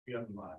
You have mine.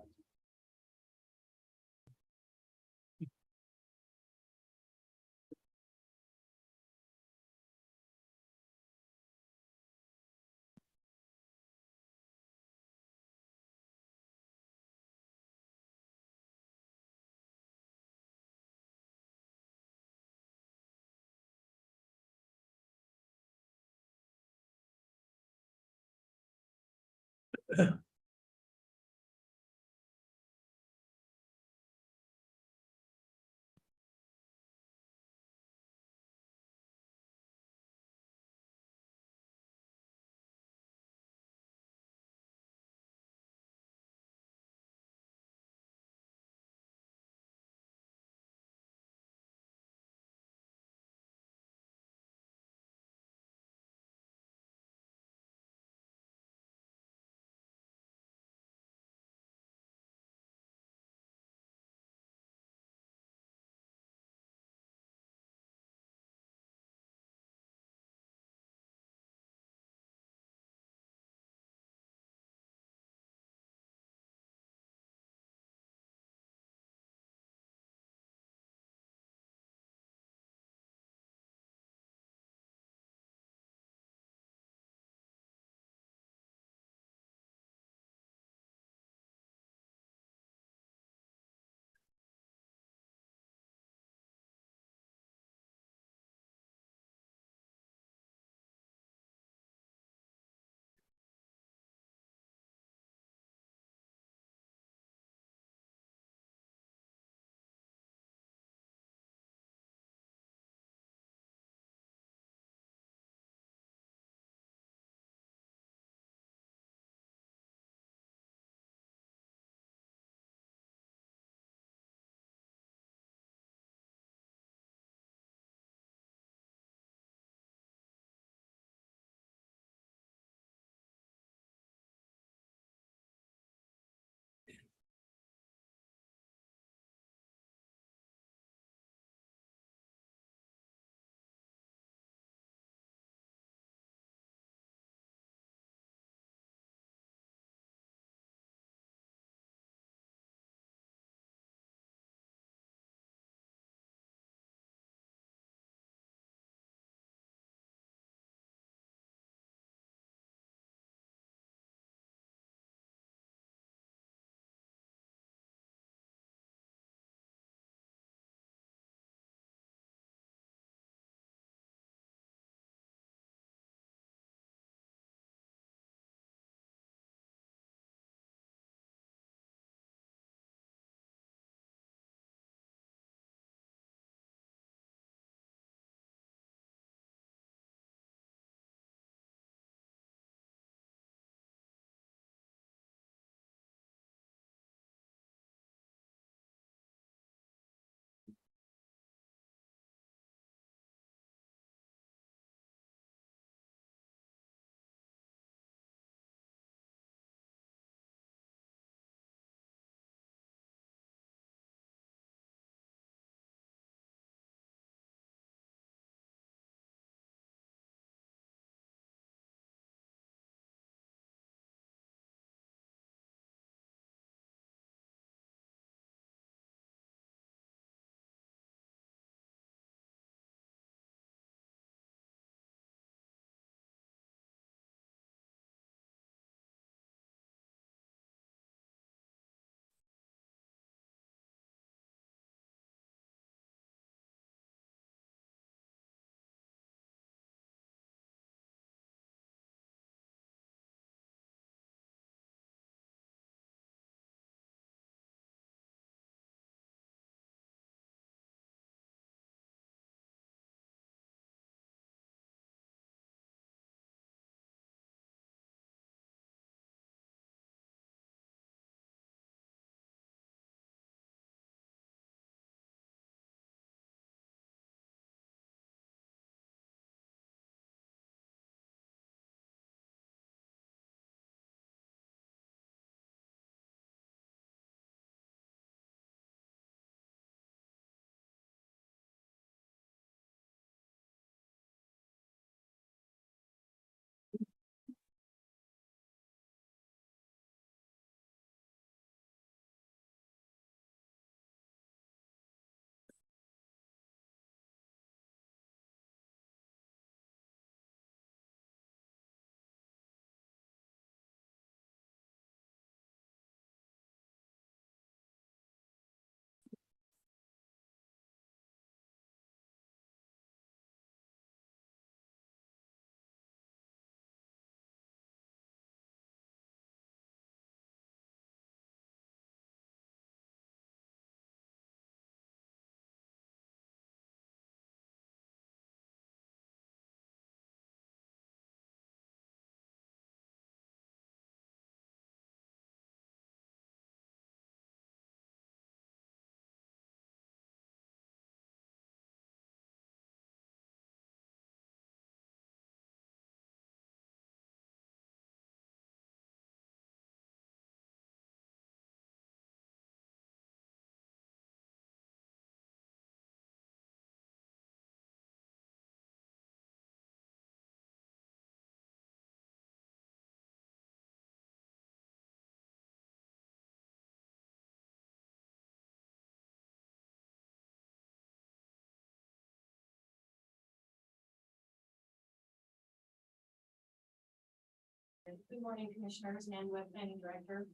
Good morning, Commissioners, Nan Webb, Planning Director.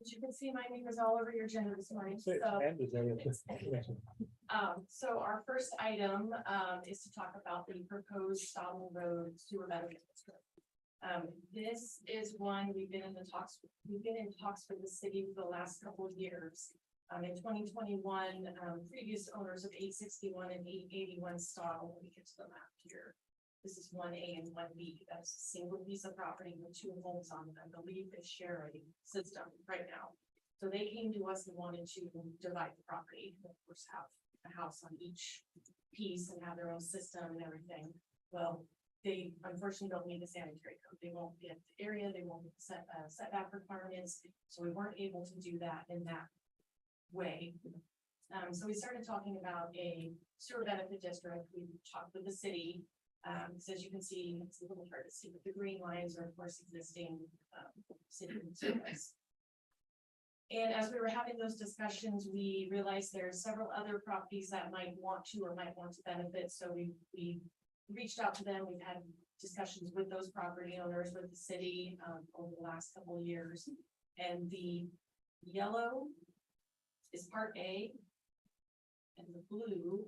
As you can see, my name is all over your agenda this morning. So our first item is to talk about the proposed Stottle Road sewer benefit district. This is one we've been in talks with the city for the last couple of years. In 2021, previous owners of 861 and 881 Stottle, let me get to the map here. This is 1A and 1B. That's a single piece of property with two homes on it. I believe they share a system right now. So they came to us and wanted to divide the property, of course, have a house on each piece and have their own system and everything. Well, they unfortunately don't meet the sanitary code. They won't get the area, they won't get the setback requirements. So we weren't able to do that in that way. So we started talking about a sewer benefit district. We talked with the city. So as you can see, it's a little hard to see, but the green lines are of course existing city service. And as we were having those discussions, we realized there are several other properties that might want to benefit. So we reached out to them. We've had discussions with those property owners, with the city over the last couple of years. And the yellow is part A, and the blue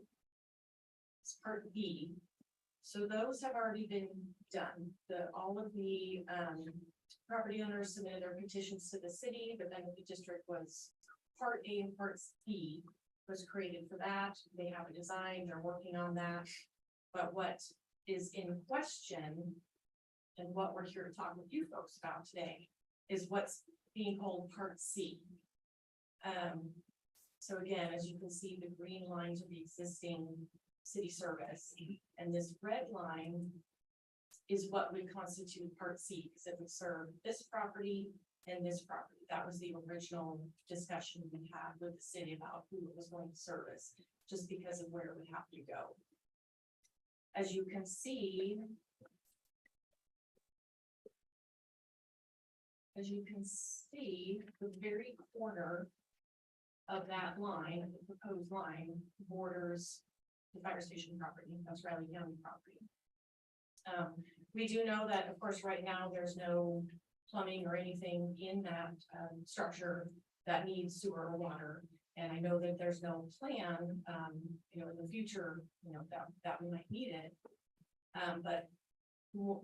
is part B. So those have already been done. All of the property owners submitted their petitions to the city. The benefit district was part A and part B was created for that. They have a design, they're working on that. But what is in question and what we're here to talk with you folks about today is what's being called part C. So again, as you can see, the green lines are the existing city service, and this red line is what would constitute part C, because it would serve this property and this property. That was the original discussion we had with the city about who it was going to service, just because of where it would have to go. As you can see, the very corner of that line, the proposed line, borders the fire station property. That's Riley County property. We do know that, of course, right now there's no plumbing or anything in that structure that needs sewer or water. And I know that there's no plan, in the future, that we might need it. But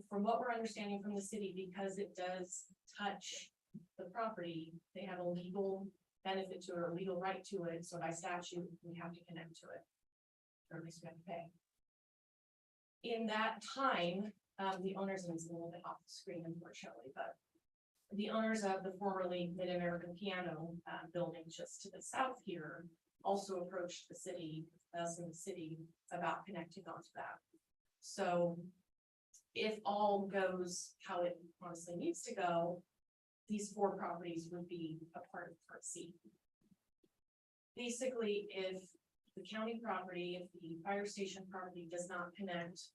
from what we're understanding from the city, because it does touch the property, they have a legal benefit to it or legal right to it. So by statute, we have to connect to it, or at least we have to pay. In that time, the owners, and it's a little bit off the screen, unfortunately, but the owners of the formerly Mid-American Piano building just to the south here also approached the city, us in the city, about connecting onto that. So if all goes how it honestly needs to go, these four properties would be a part of Part C. Basically, if the county property, if the fire station property does not connect,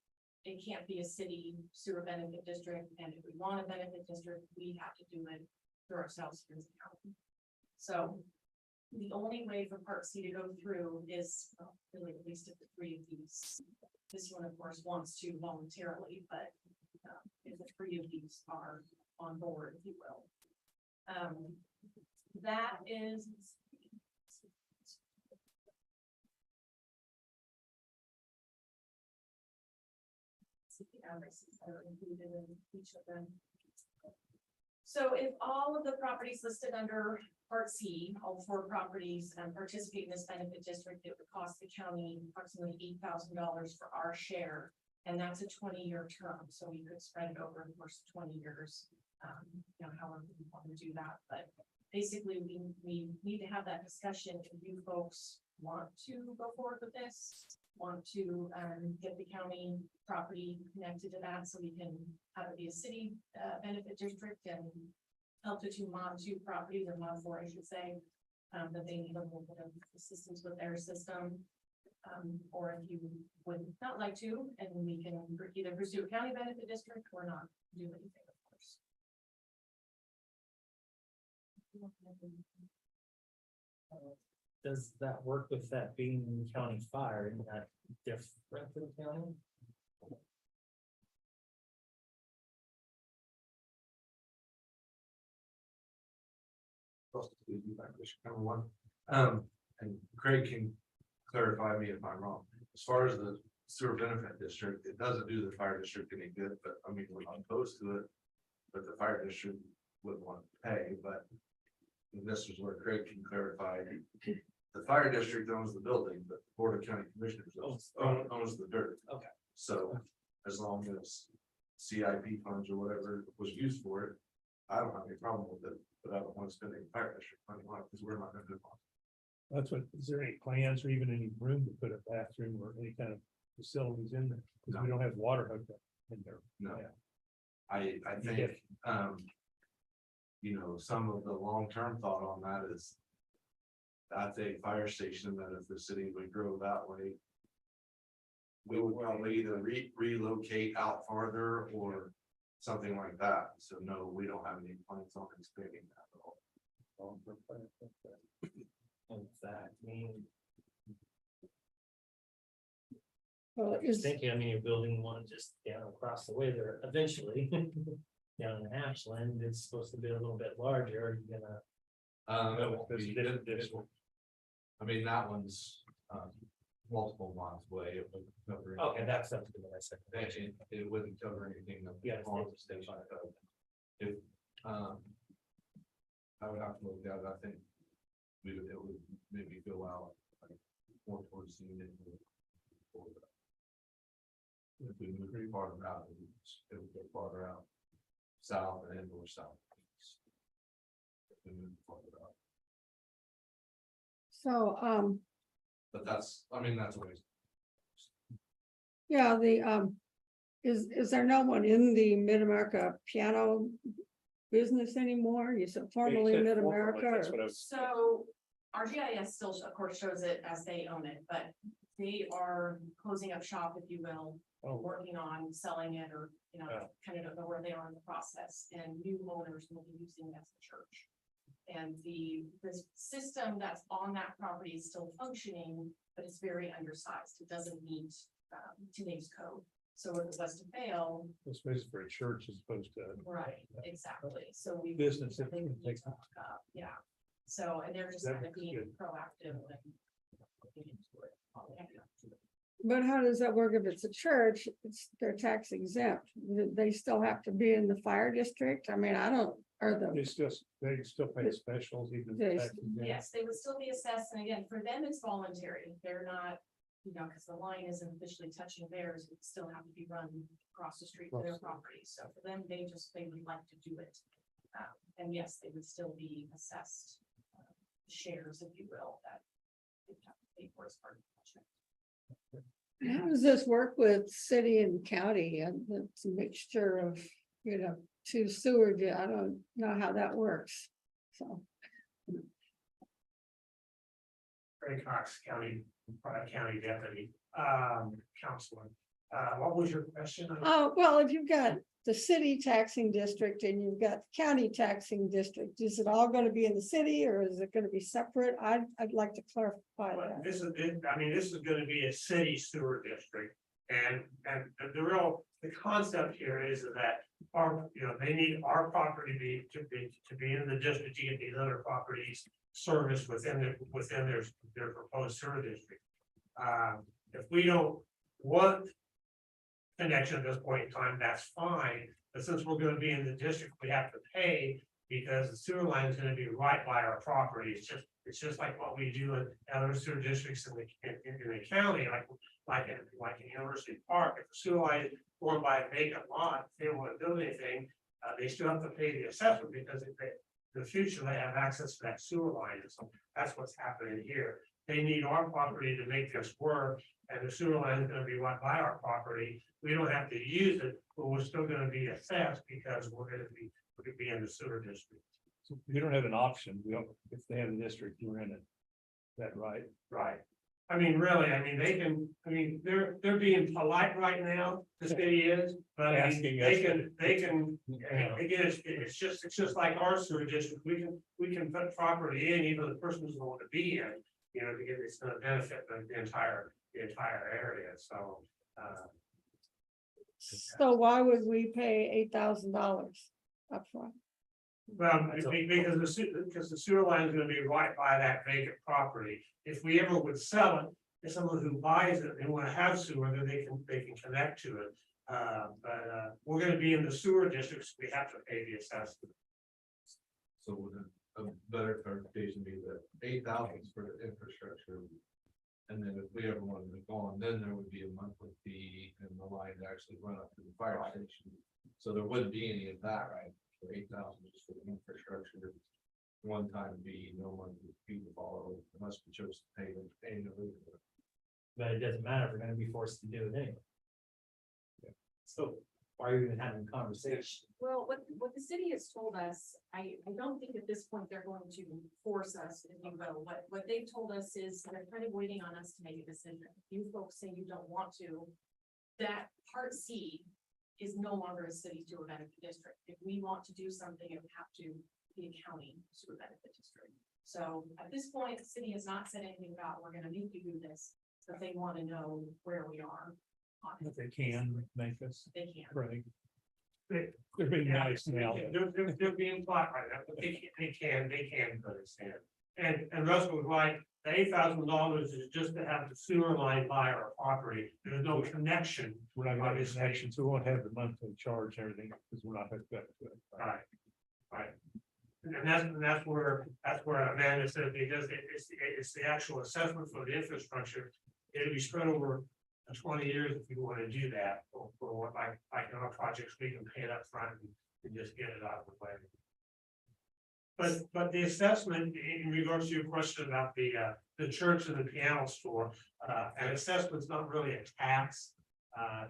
it can't be a city sewer benefit district. And if we want a benefit district, we have to do it through ourselves here as a county. So the only way for Part C to go through is, well, really at least if the three of these, this one of course wants to voluntarily, but if the three of these are on board, if you will. That is, the addresses that are included in each of them. So if all of the properties listed under Part C, all four properties participate in this benefit district, it would cost the county approximately $8,000 for our share, and that's a 20-year term. So we could spread it over the course of 20 years, however we want to do that. But basically, we need to have that discussion. If you folks want to go forward with this, want to get the county property connected to that, so we can have it be a city benefit district and help the two Mod 2 properties, or Mod 4, I should say, that they need a little bit of assistance with their system. Or if you would not like to, and we can either pursue a county benefit district or not do anything, of course. Does that work with that being county fire? Isn't that different than county? Number one, and Craig can clarify me if I'm wrong. As far as the sewer benefit district, it doesn't do the fire district any good, but I mean, we're opposed to it. But the fire district wouldn't want to pay, but this is where Craig can clarify. The fire district owns the building, but the Board of County Commissioners owns the dirt. Okay. So as long as CIP funds or whatever was used for it, I don't have any problem with it, but I don't want to spend any fire district money on it because we're not gonna do it. That's what, is there any plans or even any room to put a bathroom or any kind of facilities in there? Because we don't have water hooked up in there. No. Yeah. I think, you know, some of the long-term thought on that is. That's a fire station that if the city would grow that way. We would probably either relocate out farther or something like that. So no, we don't have any plans on expanding that at all. Long-term plan, okay. In fact, I mean, Well, just thinking, I mean, you're building one just down across the way there eventually. Down in Ashland, it's supposed to be a little bit larger, are you gonna? It won't be- I mean, that one's, multiple miles away. It wouldn't cover. Okay, that's something that I said. Actually, it wouldn't cover anything that Yeah, on the station. If, I would have to look at it, I think. It would maybe go out like more towards the end. If we move pretty farther out, it would go farther out. South and or south. If we move farther out, so, but that's, I mean, that's always. yeah, is there no one in the Mid-America piano business anymore? You said formerly Mid-America? That's what I was. So RGIS still, of course, shows it as they own it, but they are closing up shop, if you will. Oh. Working on selling it, or, you know, Yeah. kind of don't know where they are in the process, and new owners will be using it as a church. And the system that's on that property is still functioning, but it's very undersized. It doesn't meet today's code. So if it was to fail, It's space for a church as opposed to. right, exactly. So we. Business, if they it would takes- need to hook up, yeah. So, and they're just That kind of looks being good. proactive and looking into it. But how does that work if it's a church? They're tax exempt. They still have to be in the fire district? I mean, I don't, or They the, still pay specials even. They- tax exempt. Yes, they would still be assessed, and again, for them, it's voluntary, they're not, you know, because the line isn't officially touching theirs, it still have to be run across the street to their property, so for them, they would like to do it. And yes, they would still be assessed shares, if you will, that they have to pay for as part of the project. how does this work with city and county? And it's a mixture of, you know, two sewer, I don't know how that works, so. Ray Cox, county deputy, counselor. What was your question? Oh, well, if you've got the city taxing district and you've got county taxing district, is it all gonna be in the city or is it gonna be separate? I'd like to clarify Well, that. this is gonna be a city sewer district. And the concept here is that they need our property to be in the district to get these other properties serviced within their proposed sewer district. If we don't want connection at this point in time, that's fine, but since we're gonna be in the district, we have to pay because the sewer line is gonna be right by our property. It's just like what we do in other sewer districts in the county, like in University Park. If the sewer line is going by a vacant lot, if they don't want to do anything, they still have to pay the assessment because in the future they have access to that sewer line. And so that's what's happening here. They need our property to make this work, and the sewer line is gonna be right by our property. We don't have to use it, but we're still gonna be assessed because we're gonna be in the sewer district. So we don't have an option. We don't, if they have a district, we're in it. Is that right? Right. I mean, really, they're being polite right now, the city is, but I mean, Asking they can, Yeah. again, it's just like our sewer district, we can put property in, even the person doesn't want to be in, you know, because it's gonna benefit the entire area, so. So why would we pay $8,000 upfront? Well, That's all. because the sewer line is gonna be right by that vacant property. If we ever would sell it, if someone who buys it and wanna have sewer, then they can connect to it. But we're gonna be in the sewer districts, we have to pay the assessment. So would a better clarification be that 8,000 is for the infrastructure? And then if we ever wanted to go on, then there would be a monthly fee and the line to actually run up to the fire station. So there wouldn't be any of that, right? For 8,000 just for the infrastructure. One time fee, no monthly fee to follow unless we chose to pay them annually. But it doesn't matter, we're gonna be forced to do it anyway. So why are you even having a conversation? Well, what the city has told us, I don't think at this point they're going to force us, if you will. What they've told us is they're kind of waiting on us to make a decision. If you folks say you don't want to, that part C is no longer a city sewer benefit district. If we want to do something, it would have to be a county sewer benefit district. So at this point, the city has not said anything about, we're gonna make you do this, but they want to know where we are on it. If they can make us, They can. right? They- They're being Yeah, nice now. They're being taught right now, but they can understand. And Russell was right, the $8,000 is just to have the sewer line by our property, there's no connection. We're not gonna have Obviously. connections, we won't have the monthly charge and everything, because we're not hooked up to it. Right, right. And that's where Amanda said, because it's the actual assessment for the infrastructure, it'll be spread over 20 years if you want to do that, for what like in our projects, we can pay it up front and just get it out of the way. But the assessment, in regards to your question about the church and the piano store, an assessment's not really a tax.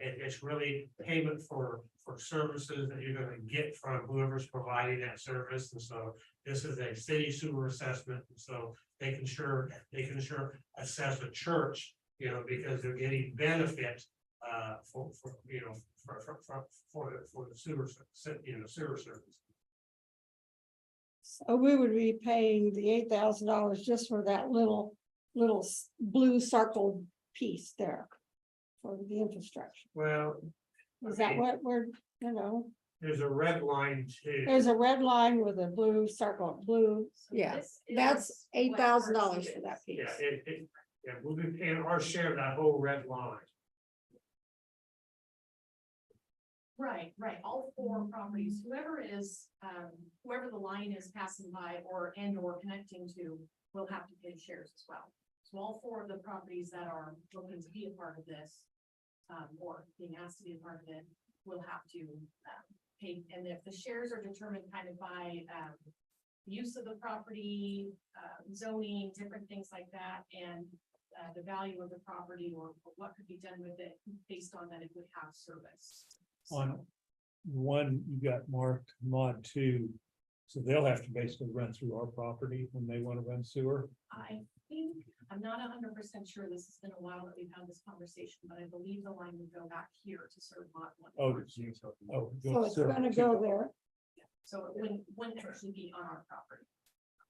It's really payment for services that you're gonna get from whoever's providing that service, and so this is a city sewer assessment, and so they can sure assess a church, because they're getting benefit for the sewer, sewer service. So we would be paying the $8,000 just for that little blue circle piece there. For the infrastructure. Well, Is that what we're, there's a red line too. there's a red line with a blue circle, yeah, This is that's what $8,000 Part C for that is. piece. Yeah, we'll be paying our share of that whole red line. Right, all four properties, whoever the line is passing by or connecting to will have to pay shares as well. So all four of the properties that are looking to be a part of this, or being asked to be a part of it, will have to pay. And if the shares are determined kind of by use of the property, zoning, different things like that, and the value of the property or what could be done with it based on that it would have service. On one, you got marked mod 2, so they'll have to basically run through our property when they want to run sewer. I think, I'm not 100% sure, this has been a while that we've had this conversation, but I believe the line would go back here to serve lot one. Oh, So it's gonna go there. So it wouldn't actually be on our property.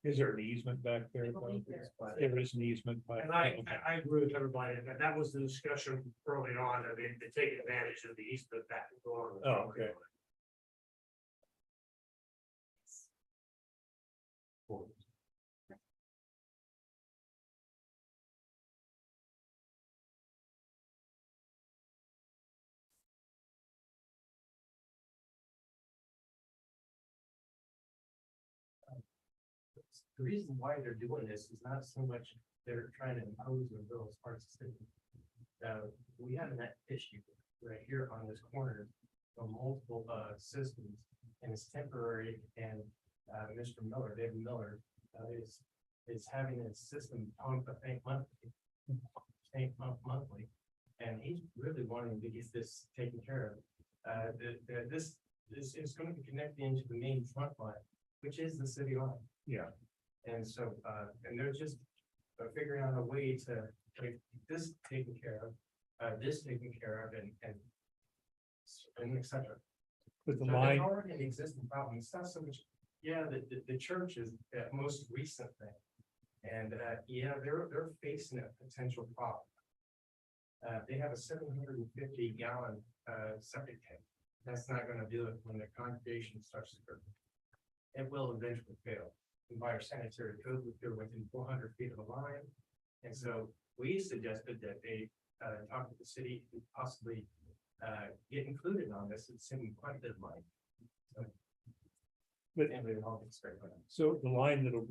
Is there an easement back there? I believe there is. There is an easement. By And I agree with everybody, that was the discussion early on, that they take advantage of the easement that can go on. Oh, okay. The reason why they're doing this is not so much they're trying to impose their will as parts of the city. We have that issue right here on this corner of multiple systems, and it's temporary, and Mr. Miller, David Miller, is having his system pump, I think, monthly, and he's really wanting to get this taken care of. This is going to be connected into the main front line, which is the city line. Yeah. And so, and they're just figuring out a way to get this taken care of, this taken care of, and et cetera. But the So line, there's already an existing problem. It's not so much, the church is the most recent thing. And, they're facing a potential problem. They have a 750 gallon, septic tank. That's not gonna do it when the congregation starts to grow. it will eventually fail. And by our sanitary code, we feel within 400 feet of the line. And so we suggested that they talk to the city and possibly get included on this. It's saving quite a bit of money. So, But- and we all expect that. So the line that'll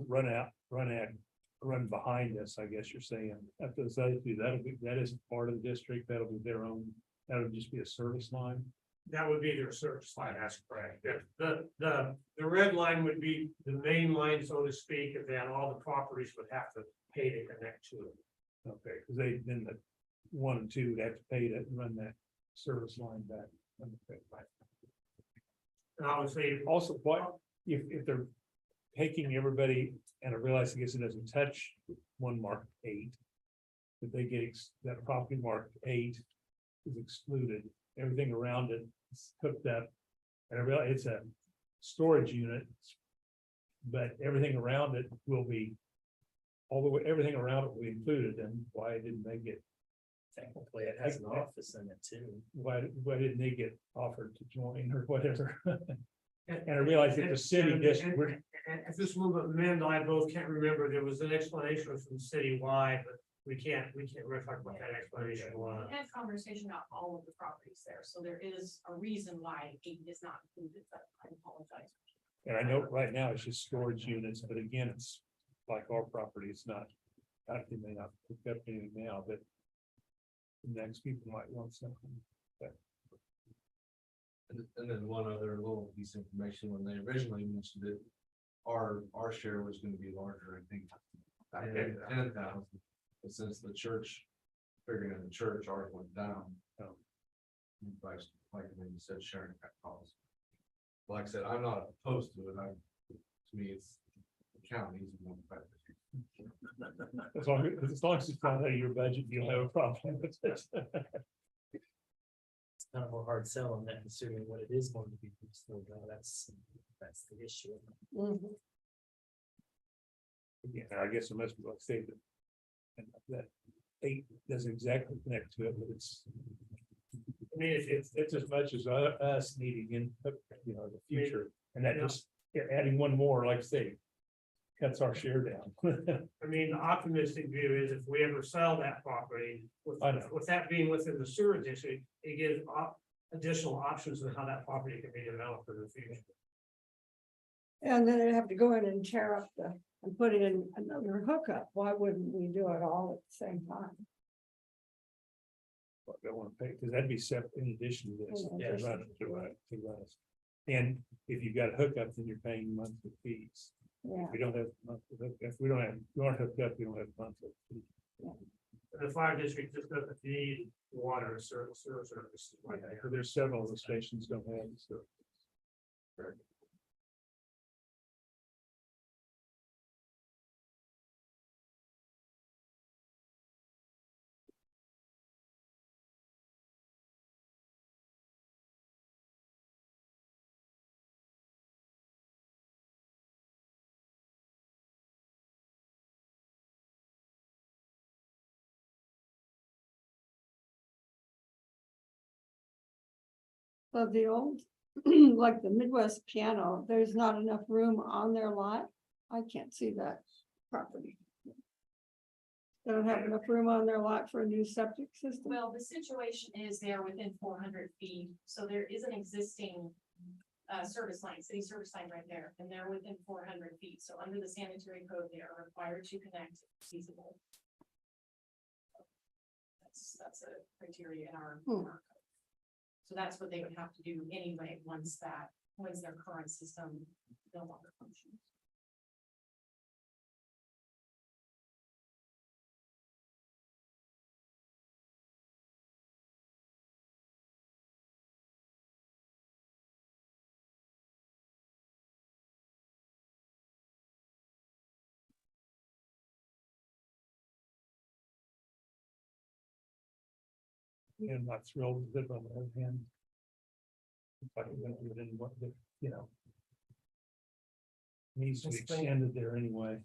run behind us, I guess you're saying, after those other two, that isn't part of the district, that'll be their own, that'll just be a service line. That would be their service line, that's correct. The red line would be the main line, so to speak, and then all the properties would have to pay to connect to it. Okay, because then the 1 and 2 would have to pay to run that service line back. Okay, right. And obviously, Also, what, if they're taking everybody, and I realize, I guess it doesn't touch one marked 8. If they get that property marked 8 is excluded, everything around it is hooked up. And I realize it's a storage unit. But everything around it will be. All the way, everything around it will be included, and why didn't they get? Technically, it has an office in it too. Why didn't they get offered to join or whatever? And I realize that the city district, and at this moment, Amanda and I both can't remember, there was an explanation from the city why, but we can't really talk about that explanation. We had conversation about all of the properties there, so there is a reason why 8 is not included, but I apologize. and I know right now it's just storage units, but again, it's like our property, it's not. They may not pick up anything now, but the next people might want something. And then one other little piece of information, when they originally mentioned it, our share was gonna be larger, I think. I think 10,000, but since the church, figuring in the church, ours went down. Like when you said, sharing that cost. Like I said, I'm not opposed to it, to me, it's the county's one factor. As long as it's not out of your budget, you'll have a problem with it. It's kind of a hard sell on that, considering what it is going to be. So that's the issue. Mhm. Yeah, I guess it must be like say that. And that 8 doesn't exactly connect to it, but it's. I mean, It's as much as us needing in, the future, and that Yeah. just adding one more, like I say. Cuts our share down. I mean, the optimistic view is if we ever sell that property, I know. with that being within the sewer district, it gives additional options on how that property can be developed in the future. And then they have to go in and tear up and put in another hookup. Why wouldn't we do it all at the same time? But they want to pay, because that'd be separate in addition to this. Yeah, to run it, to us. And if you've got a hookup, then you're paying monthly fees. Yeah, If we don't have, if we aren't hooked up, we don't have monthly fees. The fire district just doesn't need water or sewer service like that. So there's several of the stations don't have, so. but the old, like the Midwest piano, there's not enough room on their lot. I can't see that property. They don't have enough room on their lot for a new septic system. Well, the situation is they are within 400 feet, so there is an existing service line, city service line right there, and they're within 400 feet. So under the sanitary code, they are required to connect if feasible. That's a criteria in our code. So that's what they would have to do anyway, once their current system no longer functions. I'm not thrilled with it on the other hand. If I can do it in what, needs to be This thing- extended there anyway.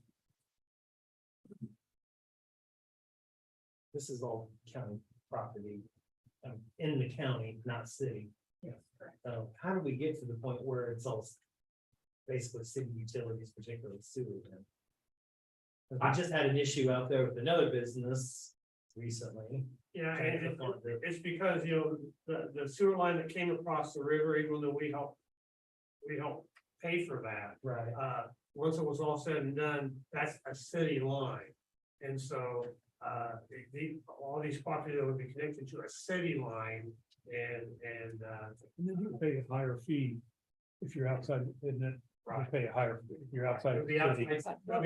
This is all county property, in the county, not city. Yes, correct. How do we get to the point where it's all basically city utilities, particularly sewer. then. I just had an issue out there with another business recently. Yeah, Trying to and hook on the- it's because, the sewer line that came across the river, even though we helped pay for that. Right. Once it was all said and done, that's a city line. And so, all these properties that would be connected to a city line and. And then you pay a higher fee if you're outside, isn't it? You Right. pay a higher, fee if you're outside. There'll the be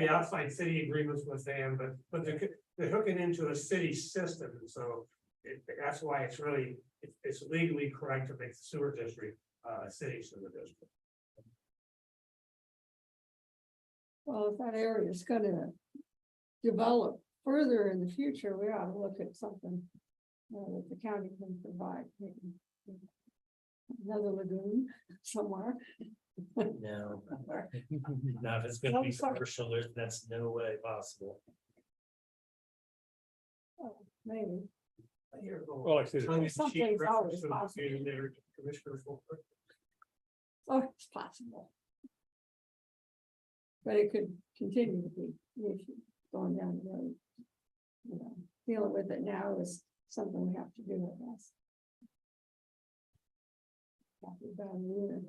city. outside city agreements with them, but they're hooking into a city system, and so. That's why it's really, it's legally correct to make the sewer district, a city sewer district. Well, if that area is gonna develop further in the future, we ought to look at something that the county can provide, maybe another lagoon somewhere. No. Now, if it's gonna be No, sorry. commercial, that's no way possible. Maybe. Well, like I said, Tongue in cheek Something's reference always to the possible. community commissioners will- Oh, it's possible. But it could continue to be an issue going down the road. You know, dealing with it now is something we have to do, I guess. After about a year.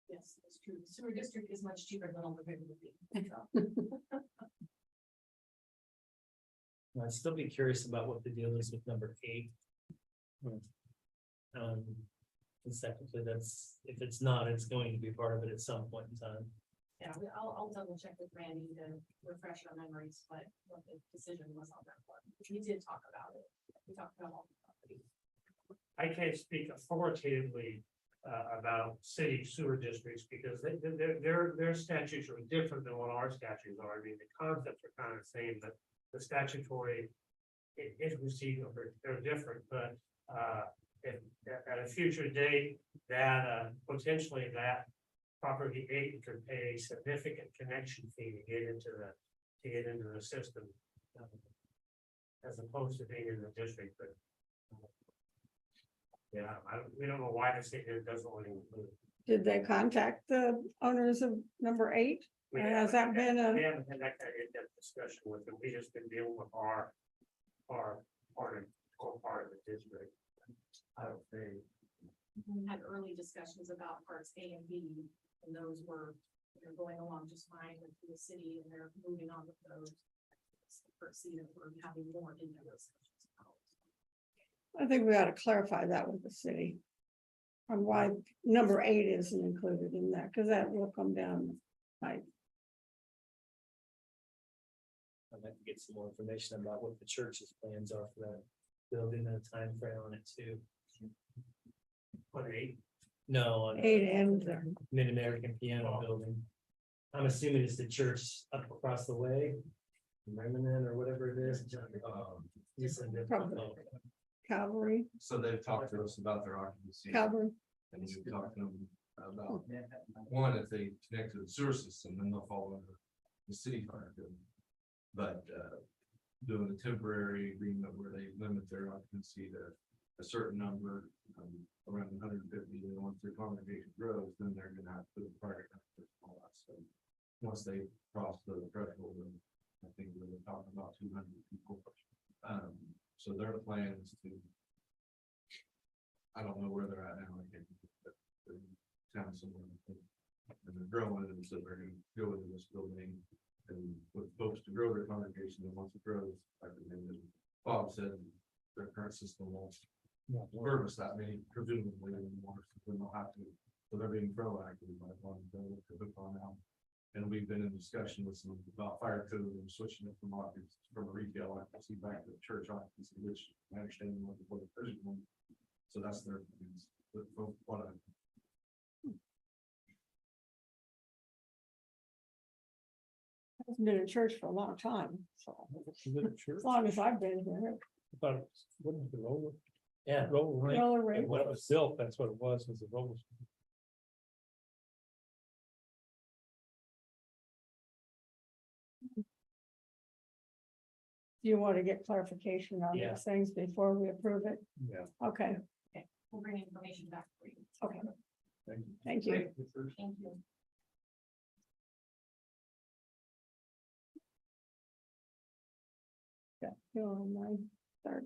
Yes, that's true. The sewer district is much cheaper than all the river would be. I'd still be curious about what the deal is with number 8. Because technically that's, if it's not, it's going to be part of it at some point in time. Yeah, I'll double check with Randy to refresh our memories, what the decision was on that one. We did talk about it. We talked about all the property. I can't speak authoritatively about city sewer districts because their statutes are different than what our statutes are. I mean, the concepts are kind of the same, but the statutory intricacies are different, but if at a future date, that potentially that property 8 could pay a significant connection fee to get into the system. As opposed to being in the district, but. Yeah, we don't know why the state doesn't want to include. Did they contact the owners of number 8? We Has that been We a, haven't had that kind of in-depth discussion with them. We just been dealing with our part of the district. I don't think. We had early discussions about parts A and B, and those were, going along just fine with the city, and they're moving on with those. Part C that we're having more in those discussions about. I think we ought to clarify that with the city. On why number 8 isn't included in that, because that will come down. Like, I'd like to get some more information about what the church's plans are for that building and a time frame on it too. What 8? No, on 8 and there. Mid-American Piano Building. I'm assuming it's the church up across the way, Remington or whatever it is. It's a different- Probably. Calvary, So they've talked to us about their occupancy. Calvary. And we talked to them about, one, if they connect to the sewer system, then they'll fall under the city fire code. But, doing a temporary agreement where they limit their occupancy to a certain number, around 150, and once their congregation grows, then they're gonna have to put a fire code and all that stuff. Once they cross the threshold, then I think we're talking about 200 people. So their plan is to, I don't know where they're at now, I can't, but they're town somewhere. I think. And they're growing, and so they're gonna go into this building and with folks to grow their congregation, and once it grows, like Bob said, their current system won't service that many presumably anymore, so then they'll have to, so they're being proactive by wanting to hook on out. And we've been in discussion with some about fire code and switching it from occupancy, from a retail occupancy back to church occupancy, which I understand what the person wants. So that's their, what I. I've been in church for a long time, so Is it a church? as long as I've been here. I thought it wasn't the roller. Yeah. Roller rink. Roller rink. And when it was built, that's what it was a roller. Do you want to get clarification on Yeah. these things before we approve it? Yeah. Okay, We'll bring information back for you. okay. Thank you. Thank you. Thank you. Yeah, you're on 9:30.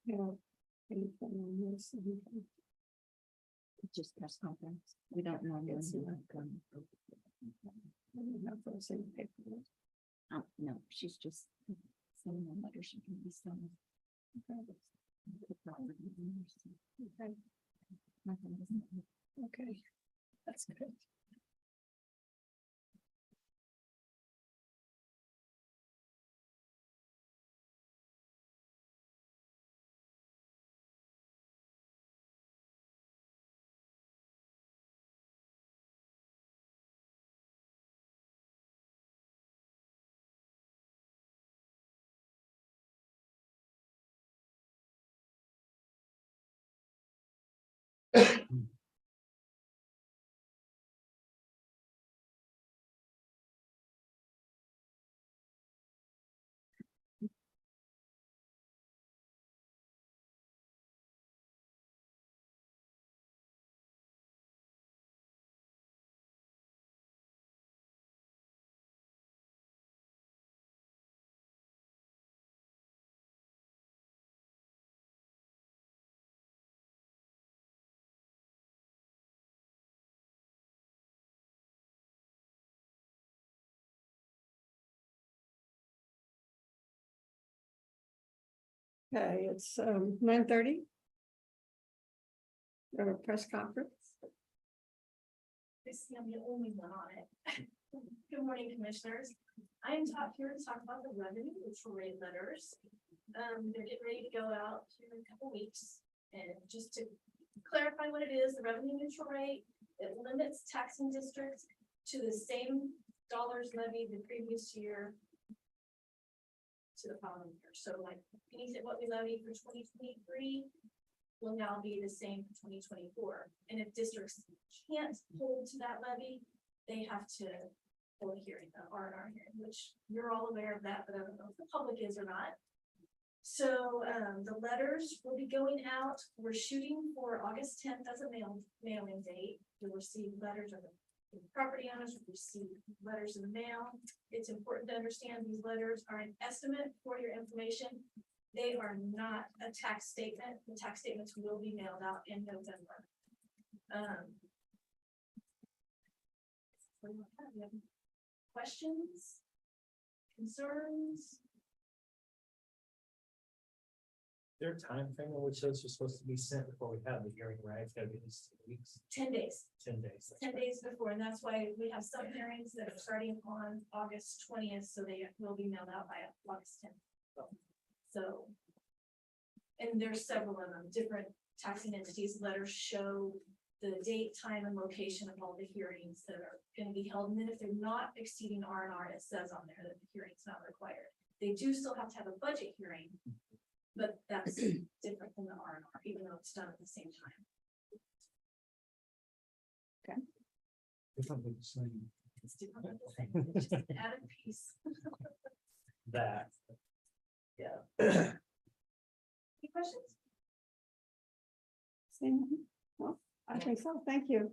Yeah. Anything on this? Anything? Just press conference. We don't know when It's he not will come. I don't have those in paper. No, she's just sending a letter. She can be sent. The property owners. Okay, Nothing doesn't- okay, that's good. Okay, it's 9:30. Our press conference. I see I'm the only one on it. Good morning, commissioners. I am here to talk about the revenue neutral rate letters. They're getting ready to go out here in a couple weeks. And just to clarify what it is, the revenue neutral rate, it limits taxing districts to the same dollars levied the previous year to the following year. So like anything what we levied for 2023 will now be the same for 2024. And if districts can't hold to that levy, they have to hold a hearing, an R&R hearing, which you're all aware of that, but I don't know if the public is or not. So the letters will be going out. We're shooting for August 10th as a mailing date. You'll receive letters of the property owners will receive letters in the mail. It's important to understand these letters are an estimate for your information. They are not a tax statement. The tax statements will be mailed out in November. What do you have? Questions? Concerns? There a time frame in which those are supposed to be sent before we have the hearing, right? It's gotta be at least 2 weeks, 10 days. 10 days. 10 days before, and that's why we have some hearings that are starting on August 20th, so they will be mailed out by August 10th. So, and there's several of them, different taxing entities, letters show the date, time, and location of all the hearings that are gonna be held, and then if they're not exceeding R&R, it says on there that the hearing's not required. They do still have to have a budget hearing, but that's different than the R&R, even though it's done at the same time. Different but the same. It's different, but the same. It's just an added piece. That. Yeah. Any questions? Same. Well, I think so. Thank you.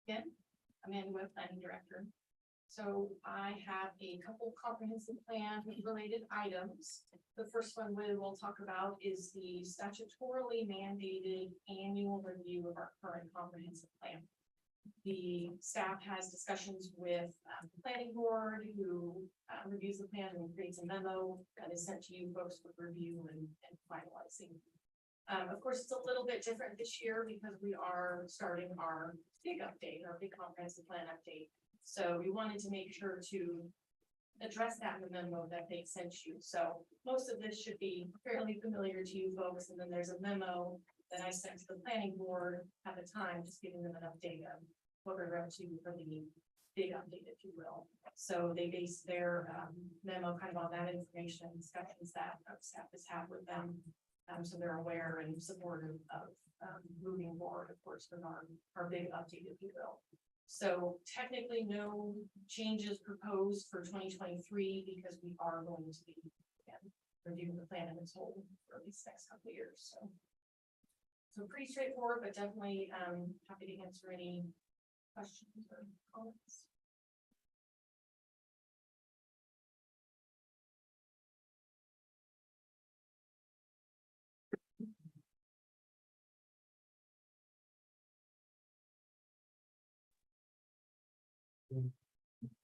Again, Amanda Webb, Planning Director. So I have a couple comprehensive plan related items. The first one we will talk about is the statutorily mandated annual review of our current comprehensive plan. The staff has discussions with the planning board who reviews the plan and creates a memo that is sent to you folks for review and finalizing. Of course, it's a little bit different this year because we are starting our big update, our big comprehensive plan update. So we wanted to make sure to address that in the memo that they sent you. So most of this should be fairly familiar to you folks. And then there's a memo that I sent to the planning board at the time, just giving them an update of what we're up to for the big update, if you will. So they base their memo kind of on that information and discussions that staff has had with them. So they're aware and supportive of moving forward, of course, with our big update, if you will. So technically, no changes proposed for 2023 because we are going to be reviewing the plan in its whole for these next couple of years. So pretty straightforward, but definitely happy to answer any questions or comments.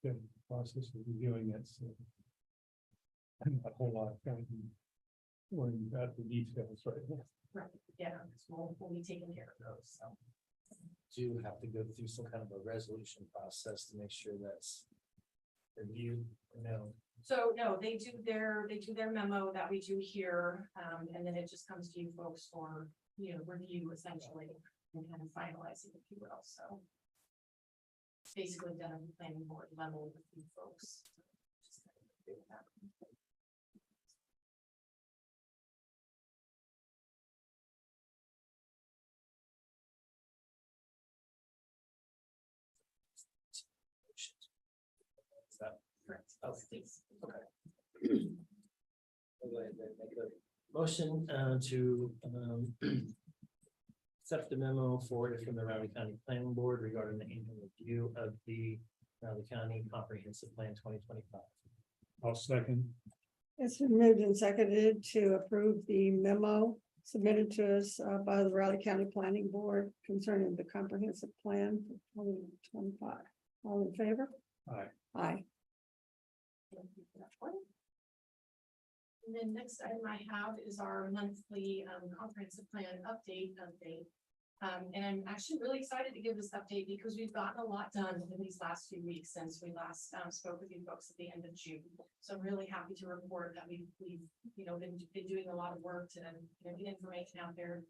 The process of reviewing it, so. And a whole lot of kind of worrying about the details right now. Right, yeah, we'll be taking care of those, so. Do have to go through some kind of a resolution process to make sure that's reviewed, So no, they do their memo that we do here, and then it just comes to you folks for, review essentially and kind of finalizing, if you will, so. It's basically done at the planning board level with you folks. Just kind of do that. Is that Correct. Oh. Please. okay? I'll go ahead and make a motion to accept the memo forwarded from the Riley County Planning Board regarding the annual review of the Riley County Comprehensive Plan 2025. I'll second. It's been moved and seconded to approve the memo submitted to us by the Riley County Planning Board concerning the comprehensive plan for 2025. All in favor? Aye. Aye. Thank you for that one. And then next item I have is our monthly comprehensive plan update. And I'm actually really excited to give this update because we've gotten a lot done in these last few weeks since we last spoke with you folks at the end of June. So I'm really happy to report that we've been doing a lot of work to get information out there.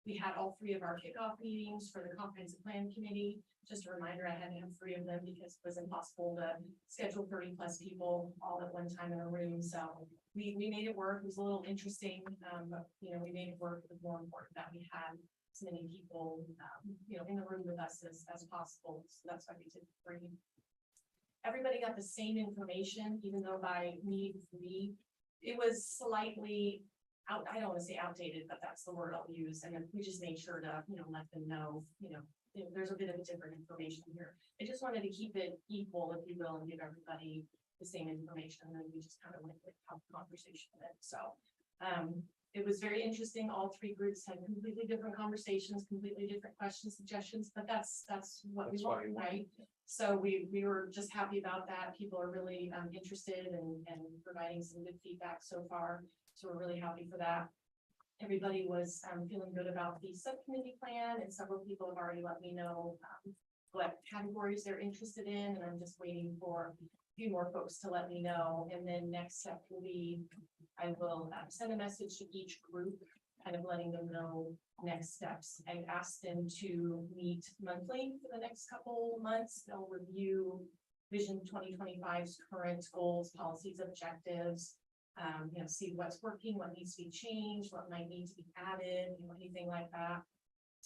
We had all three of our kickoff meetings for the comprehensive plan committee. Just a reminder, I had to have 3 of them because it was impossible to schedule 30+ people all at one time in a room. So we made it work. It was a little interesting, but we made it work. It was more important that we had as many people, in the room with us as possible. So that's why we did 3. Everybody got the same information, even though by meeting 3, it was slightly out. I don't want to say outdated, but that's the word I'll use. And then we just made sure to, let them know, there's a bit of a different information here. I just wanted to keep it equal, if you will, and give everybody the same information. And then we just kind of went with how the conversation went. So it was very interesting. All 3 groups had completely different conversations, completely different questions, suggestions, but that's what we want, right? So we were just happy about that. People are really interested and providing some good feedback so far. So we're really happy for that. Everybody was feeling good about the subcommittee plan, and several people have already let me know what categories they're interested in, and I'm just waiting for a few more folks to let me know. And then next step will be, I will send a message to each group, kind of letting them know next steps, and ask them to meet monthly for the next couple months. They'll review Vision 2025's current goals, policies, objectives, see what's working, what needs to be changed, what might need to be added, anything like that.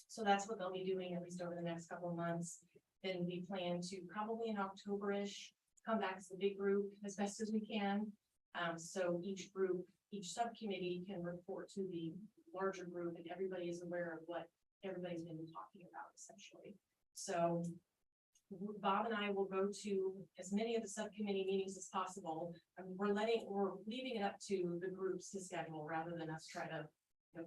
So that's what they'll be doing at least over the next couple of months. Then we plan to probably in October-ish come back as a big group as best as we can. So each group, each subcommittee can report to the larger group, and everybody is aware of what everybody's been talking about essentially. So Bob and I will go to as many of the subcommittee meetings as possible. And we're leaving it up to the groups to schedule rather than us try to,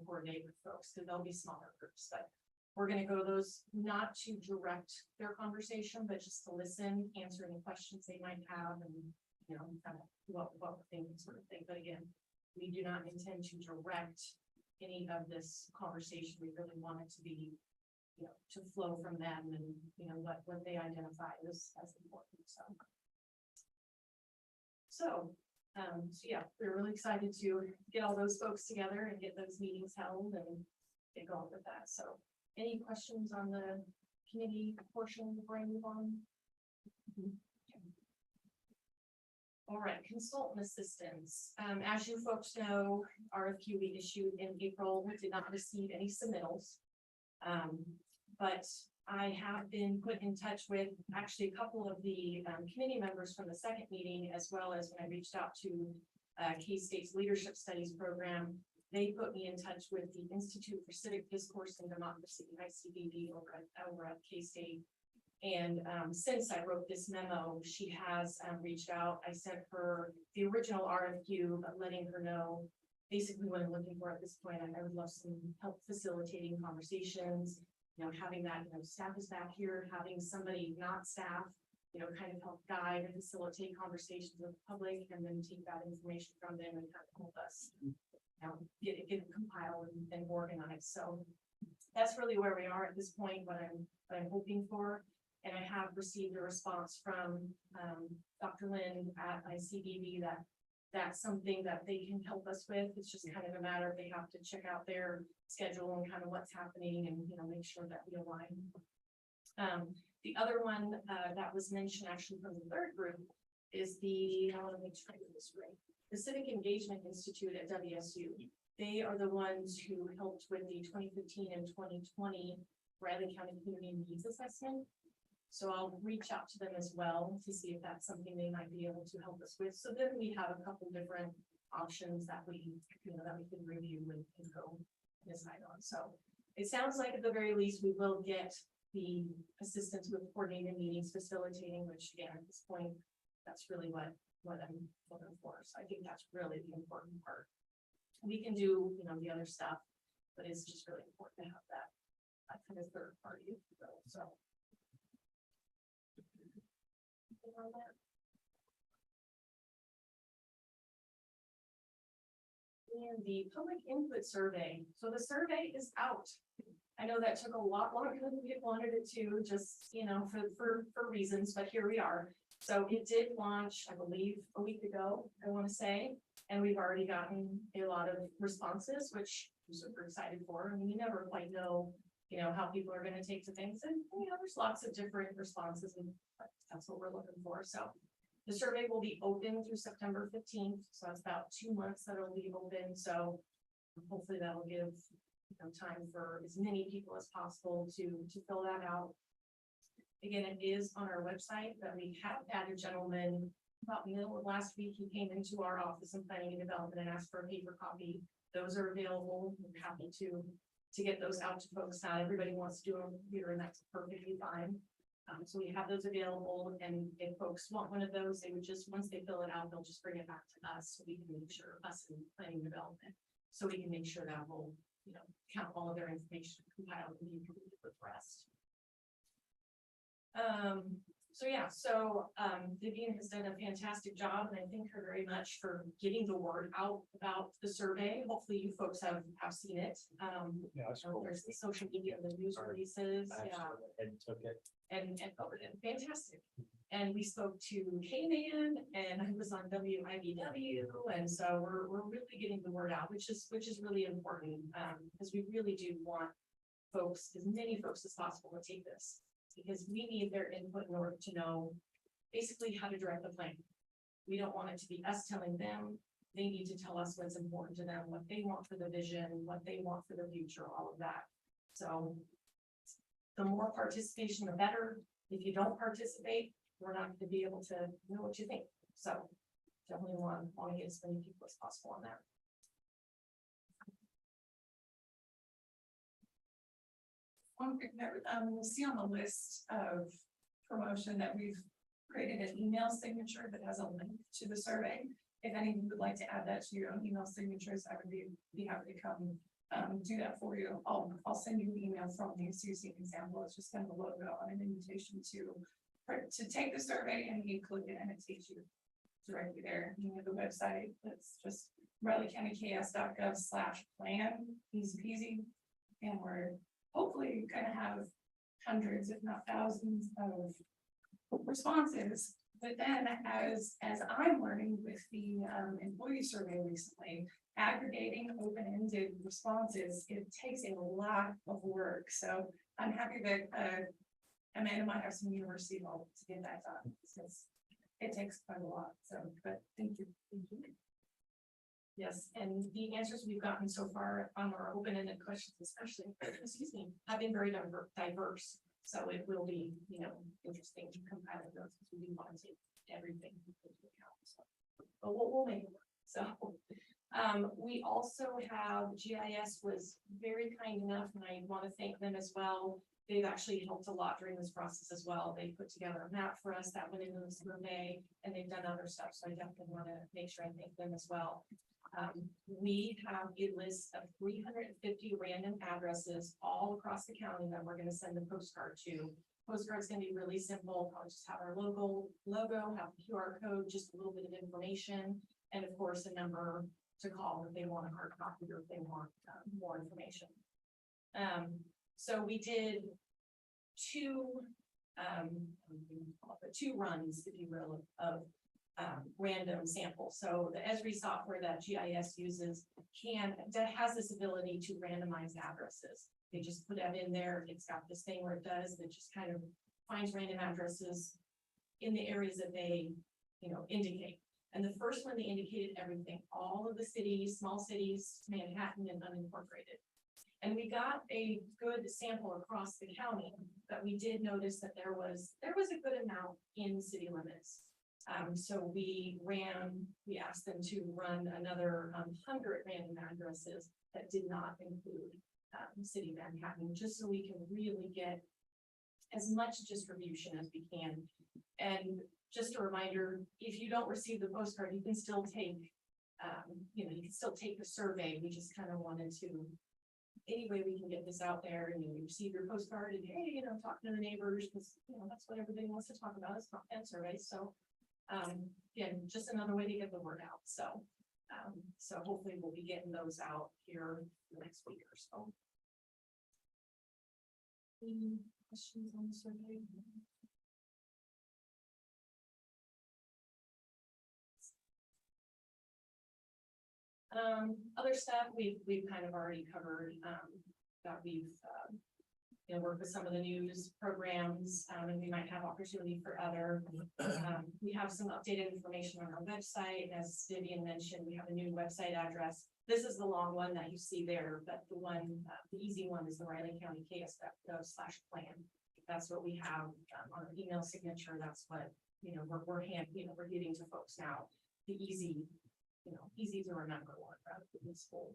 coordinate with folks, because there'll be smaller groups, but we're gonna go those, not to direct their conversation, but just to listen, answer any questions they might have, and, kind of what they think, sort of thing. But again, we do not intend to direct any of this conversation. We really want it to be, to flow from them and, what they identify as important, so yeah, we're really excited to get all those folks together and get those meetings held and get going with that. So any questions on the committee portion before I move on? All right, consultant assistance. As you folks know, RFQ we issued in April, we did not receive any submittals. But I have been put in touch with actually a couple of the committee members from the second meeting, as well as when I reached out to K-State's Leadership Studies program. They put me in touch with the Institute for Civic Discourse and Democracy, ICDD, over at K-State. And since I wrote this memo, she has reached out. I sent her the original RFQ, but letting her know basically what I'm looking for at this point. I would love some help facilitating conversations, having that, staff is back here, having somebody not staff, kind of help guide and facilitate conversations with the public, and then take that information from them and kind of help us get it compiled and organized. So that's really where we are at this point, what I'm hoping for. And I have received a response from Dr. Lynn at ICDB that that's something that they can help us with. It's just kind of a matter of they have to check out their schedule and kind of what's happening and, make sure that we align. The other one that was mentioned actually from the third group is I want to make sure I get this right. The Civic Engagement Institute at WSU. They are the ones who helped with the 2015 and 2020 Riley County Community Needs Assessment. So I'll reach out to them as well to see if that's something they might be able to help us with. So then we have a couple different options that we can review and go decide on. So it sounds like at the very least, we will get the assistance with coordinating meetings, facilitating, which again, at this point, that's really what I'm looking for. So I think that's really the important part. We can do, the other stuff, but it's just really important to have that kind of third party. So. On that. And the public input survey. So the survey is out. I know that took a lot longer than we wanted it to, just for reasons, but here we are. So it did launch, I believe, a week ago, I want to say, and we've already gotten a lot of responses, which I'm super excited for. I mean, you never quite know how people are going to take to things, and there's lots of different responses, and that's what we're looking for. So the survey will be open through September 15th, so that's about 2 months that it'll be open. So hopefully that'll give time for as many people as possible to fill that out. Again, it is on our website, but we have had a gentleman about middle of last week. He came into our office in planning and development and asked for a paper copy. Those are available. We're happy to get those out to folks. Not everybody wants to do a computer, and that's perfectly fine. So we have those available, and if folks want one of those, they would just, once they fill it out, they'll just bring it back to us, so we can make sure, us in planning and development, so we can make sure that we'll, count all of their information, compile and be completed with the rest. So Vivian has done a fantastic job, and I thank her very much for getting the word out about the survey. Hopefully you folks have seen it. Yeah, that's cool. There's the social media, the news releases, And took it. and covered it. Fantastic. And we spoke to K-Man, and I was on WIBW, and so we're really getting the word out, which is really important, because we really do want folks, as many folks as possible, to take this, because we need their input in order to know basically how to direct the plan. We don't want it to be us telling them. They need to tell us what's important to them, what they want for the vision, what they want for the future, all of that. So the more participation, the better. If you don't participate, we're not going to be able to know what you think. So definitely want to get as many people as possible on that. One quick note, you'll see on the list of promotion that we've created an email signature that has a link to the survey. If any of you would like to add that to your own email signatures, I would be happy to come do that for you. I'll send you an email from me so you see an example. It's just kind of a logo on an invitation to take the survey, and you click it and it takes you directly there. You have the website. It's just rileycountyks.gov/plan, easy peasy. And we're hopefully gonna have hundreds, if not thousands of responses. But then as I'm learning with the employee survey recently, aggregating open-ended responses, it takes a lot of work. So I'm happy that Amanda might have some university help to get that done, since it takes quite a lot. So, but thank you. Yes, and the answers we've gotten so far on our open-ended questions, especially, excuse me, have been very diverse. So it will be, interesting to compile those, because we do want to take everything into account. So, but we'll make it work. So, we also have GIS was very kind enough, and I want to thank them as well. They've actually helped a lot during this process as well. They put together a map for us that went into the survey, and they've done other stuff. So I definitely want to make sure I thank them as well. We have a list of 350 random addresses all across the county that we're going to send the postcard to. Postcard's going to be really simple. I'll just have our logo, have a QR code, just a little bit of information, and of course a number to call if they want a hard copy or if they want more information. So we did two runs, if you will, of random samples. So the Esri software that GIS uses that has this ability to randomize addresses. They just put that in there. It's got this thing where it does, that just kind of finds random addresses in the areas that they, indicate. And the first one, they indicated everything, all of the cities, small cities, Manhattan and unincorporated. And we got a good sample across the county, but we did notice that there was a good amount in city limits. So we asked them to run another 100 random addresses that did not include city Manhattan, just so we can really get as much distribution as we can. And just a reminder, if you don't receive the postcard, you can still take, the survey. We just kind of wanted to, any way we can get this out there, and you receive your postcard and, hey, talking to the neighbors, because, that's what everybody wants to talk about is content surveys. So, again, just another way to get the word out. So, so hopefully we'll be getting those out here the next week or so. Any questions on the survey? Other stuff we've kind of already covered, that we've worked with some of the news programs, and we might have opportunity for other. We have some updated information on our website. As Vivian mentioned, we have a new website address. This is the long one that you see there, but the easy one is the rileycountyks.gov/plan. That's what we have on an email signature. That's what we're giving to folks now. The easy to remember one rather than this whole.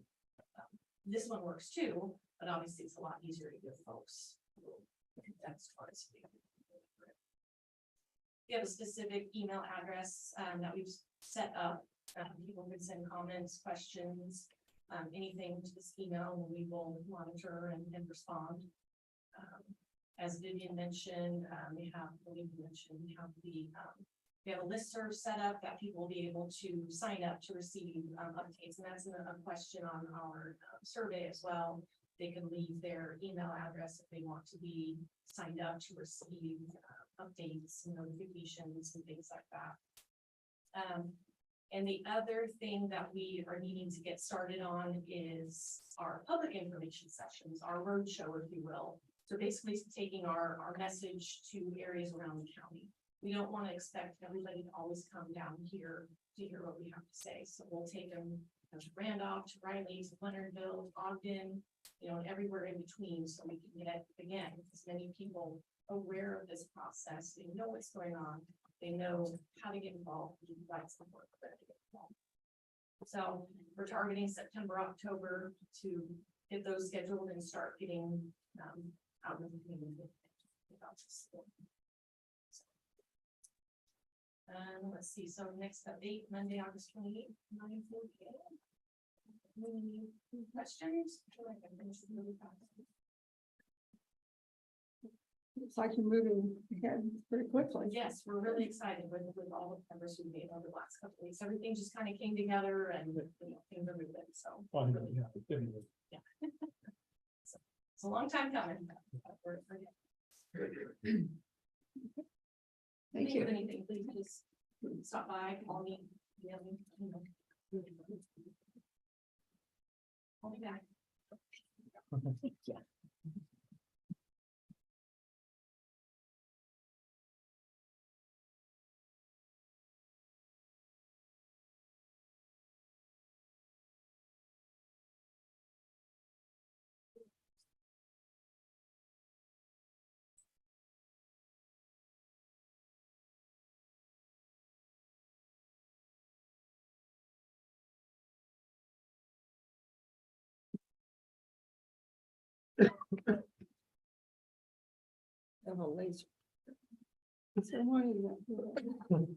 This one works too, but obviously it's a lot easier to give folks. That's cards. We have a specific email address that we've set up. People can send comments, questions, anything to this email, and we will monitor and respond. As Vivian mentioned, we have a listserv set up that people will be able to sign up to receive updates, and that's a question on our survey as well. They can leave their email address if they want to be signed up to receive updates and notifications and things like that. And the other thing that we are needing to get started on is our public information sessions, our roadshow, if you will. So basically taking our message to areas around the county. We don't want to expect everybody to always come down here to hear what we have to say. So we'll take them to Randolph, to Riley, to Leonardville, to Ogden, and everywhere in between, so we can get, again, as many people aware of this process. They know what's going on. They know how to get involved and provide support for them to get involved. So we're targeting September, October to get those scheduled and start getting out in the community about this. Let's see, so next update, Monday, August 28th, 9:40 a.m. Any questions? I feel like I finished really fast. Looks like you're moving ahead pretty quickly. Yes, we're really excited with all the members we've made over the last couple of weeks. Everything just kind of came together and, things are moving, so. Yeah. So, it's a long time coming. Thank you. Anything, please just stop by, call me. email me, Call me back. Yeah. Have a laser. So why are you not-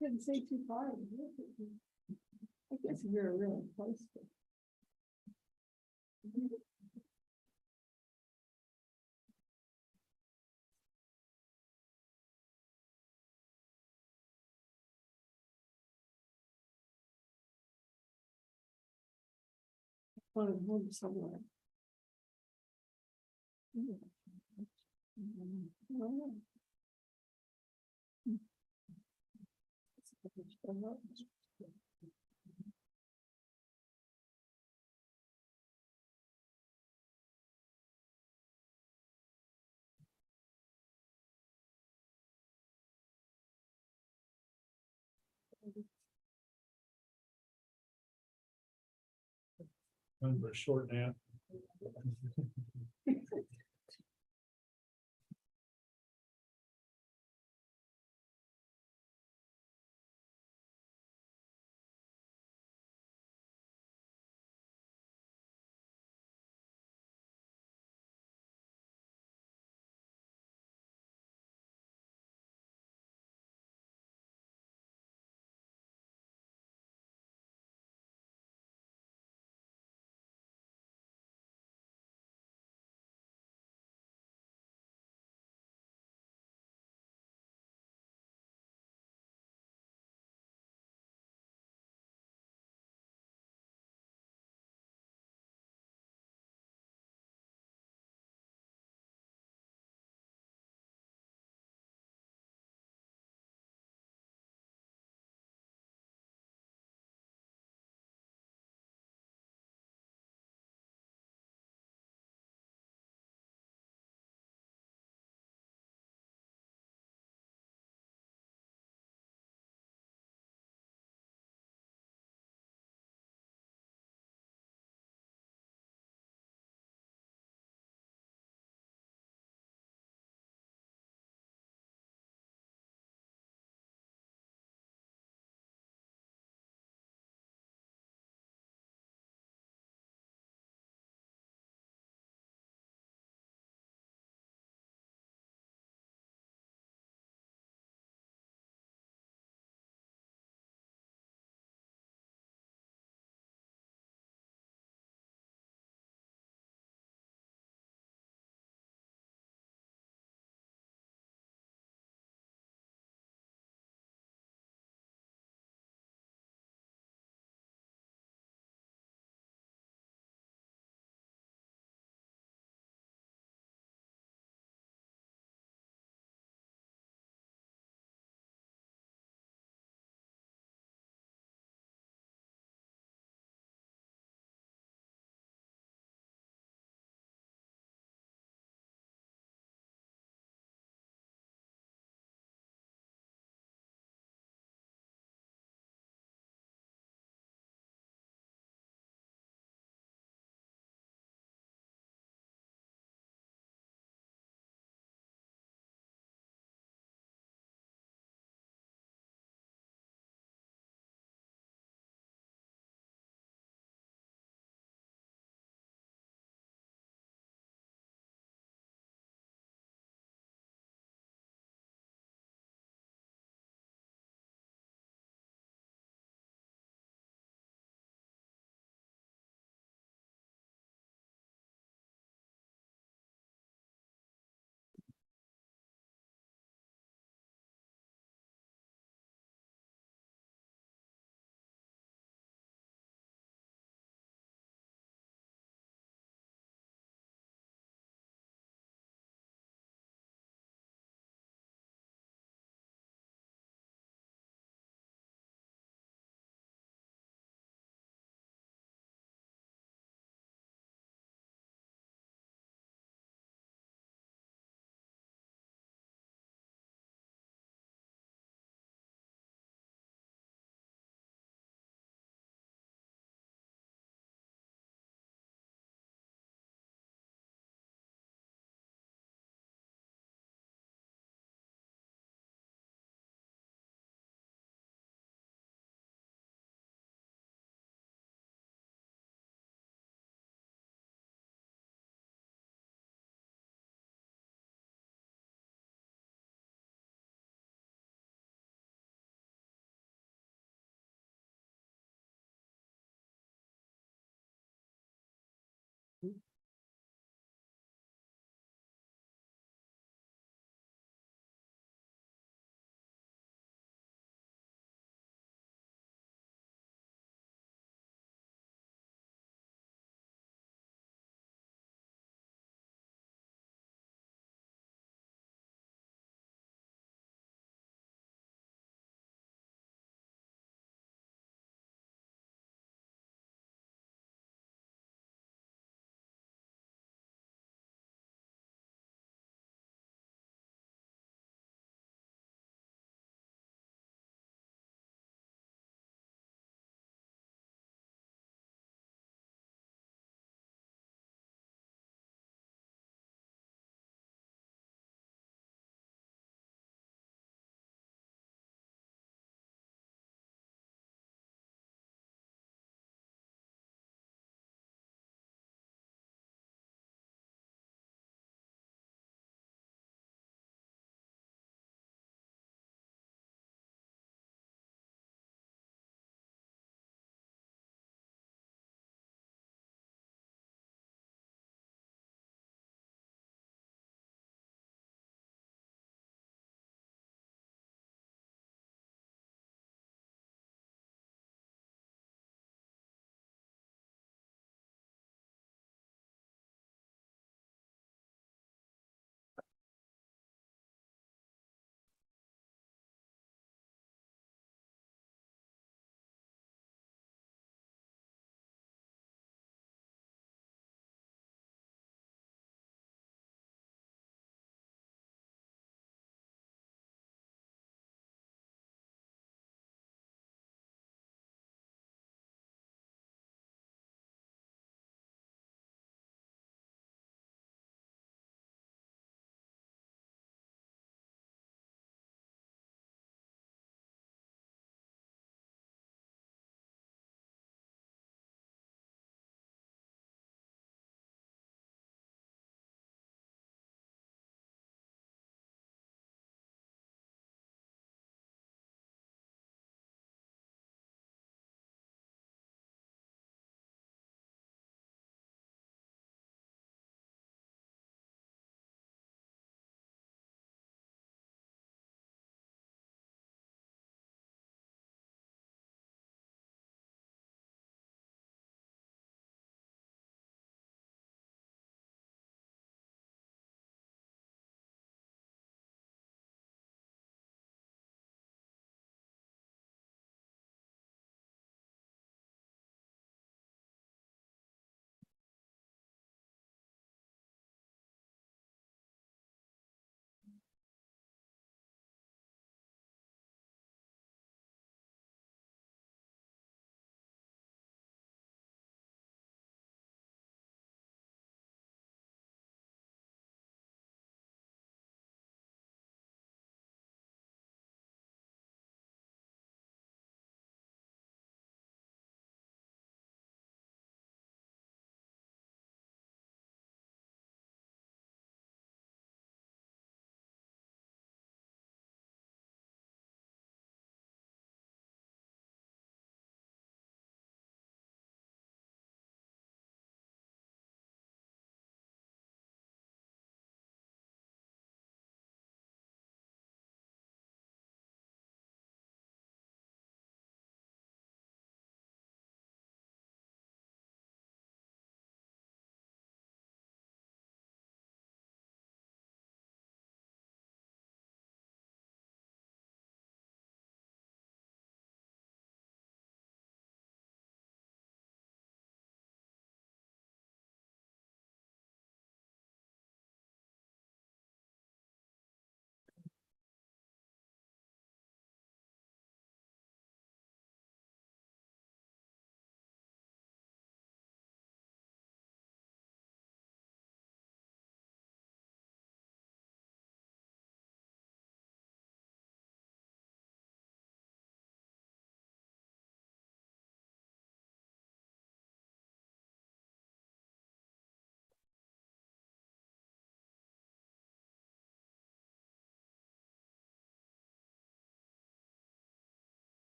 Couldn't say too far. I guess you're really close to. Want to move somewhere. Time for a short nap.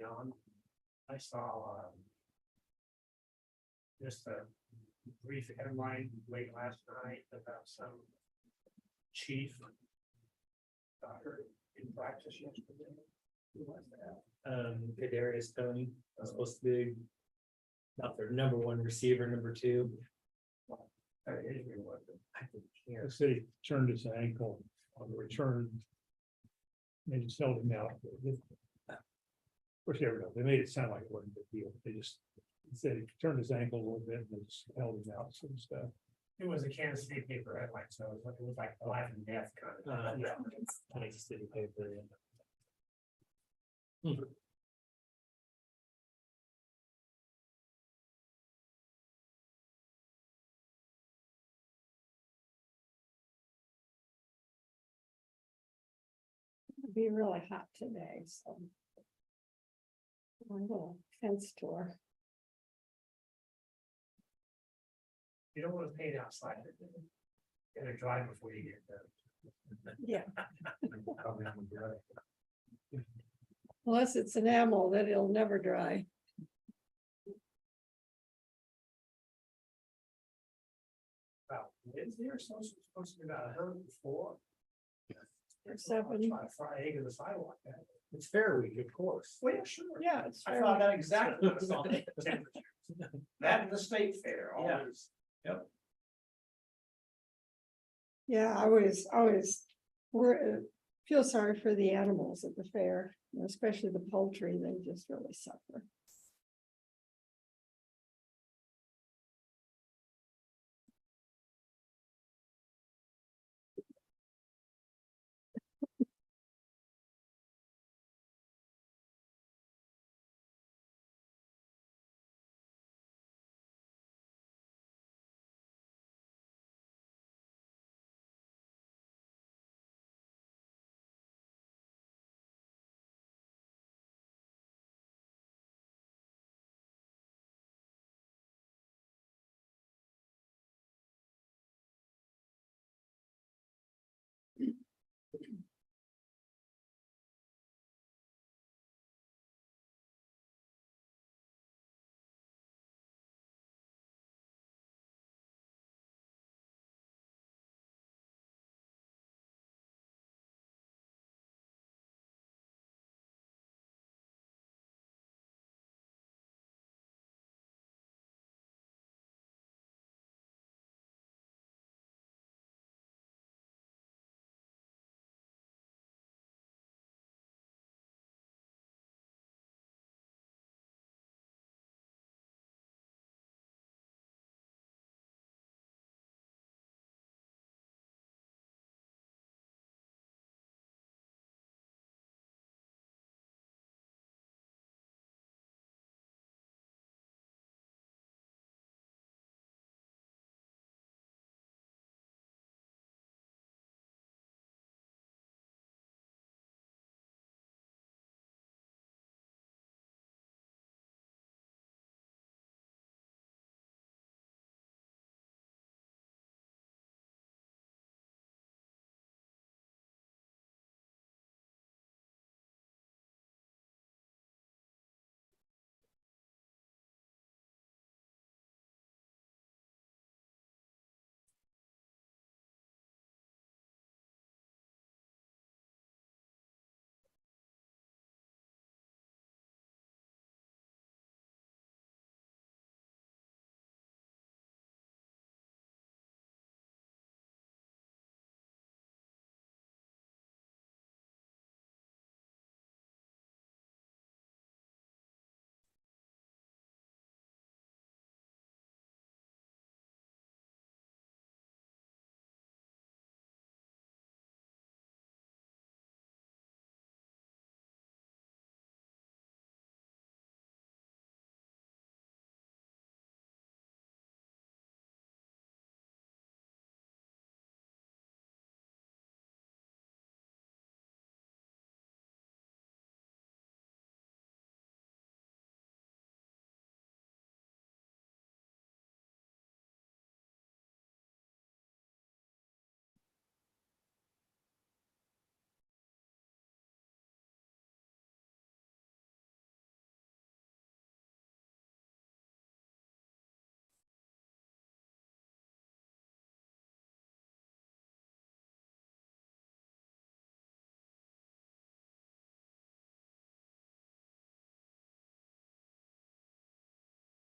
John, I saw, just a brief headline late last night about some chief. Hurt in practice yesterday. Who was that? Kadarius Tony was supposed to be. Not their number one receiver, number two. The city turned his ankle on the return. They just held him out. Of course, you never know. They made it sound like it wasn't a big deal. They just said he turned his ankle a little bit and they just held him out, sort of stuff. It was a Kansas City paper headline, so it was like life and death kind of. Yeah. Kansas City paper. It'll be really hot today, so. My little fence tour. You don't want to paint outside. Gotta dry before you get there. Yeah. Unless it's enamel, then it'll never dry. About Wednesday or so, it's supposed to be about 104. Or 7. Friday, egg in the sidewalk. It's Fair Week, of course. Well, yeah, sure. Yeah, it's. I fair. thought that exactly. What I saw the temperature. That and the state fair, Yeah. always. Yeah, feel sorry for the animals at the fair, especially the poultry, they just really suffer.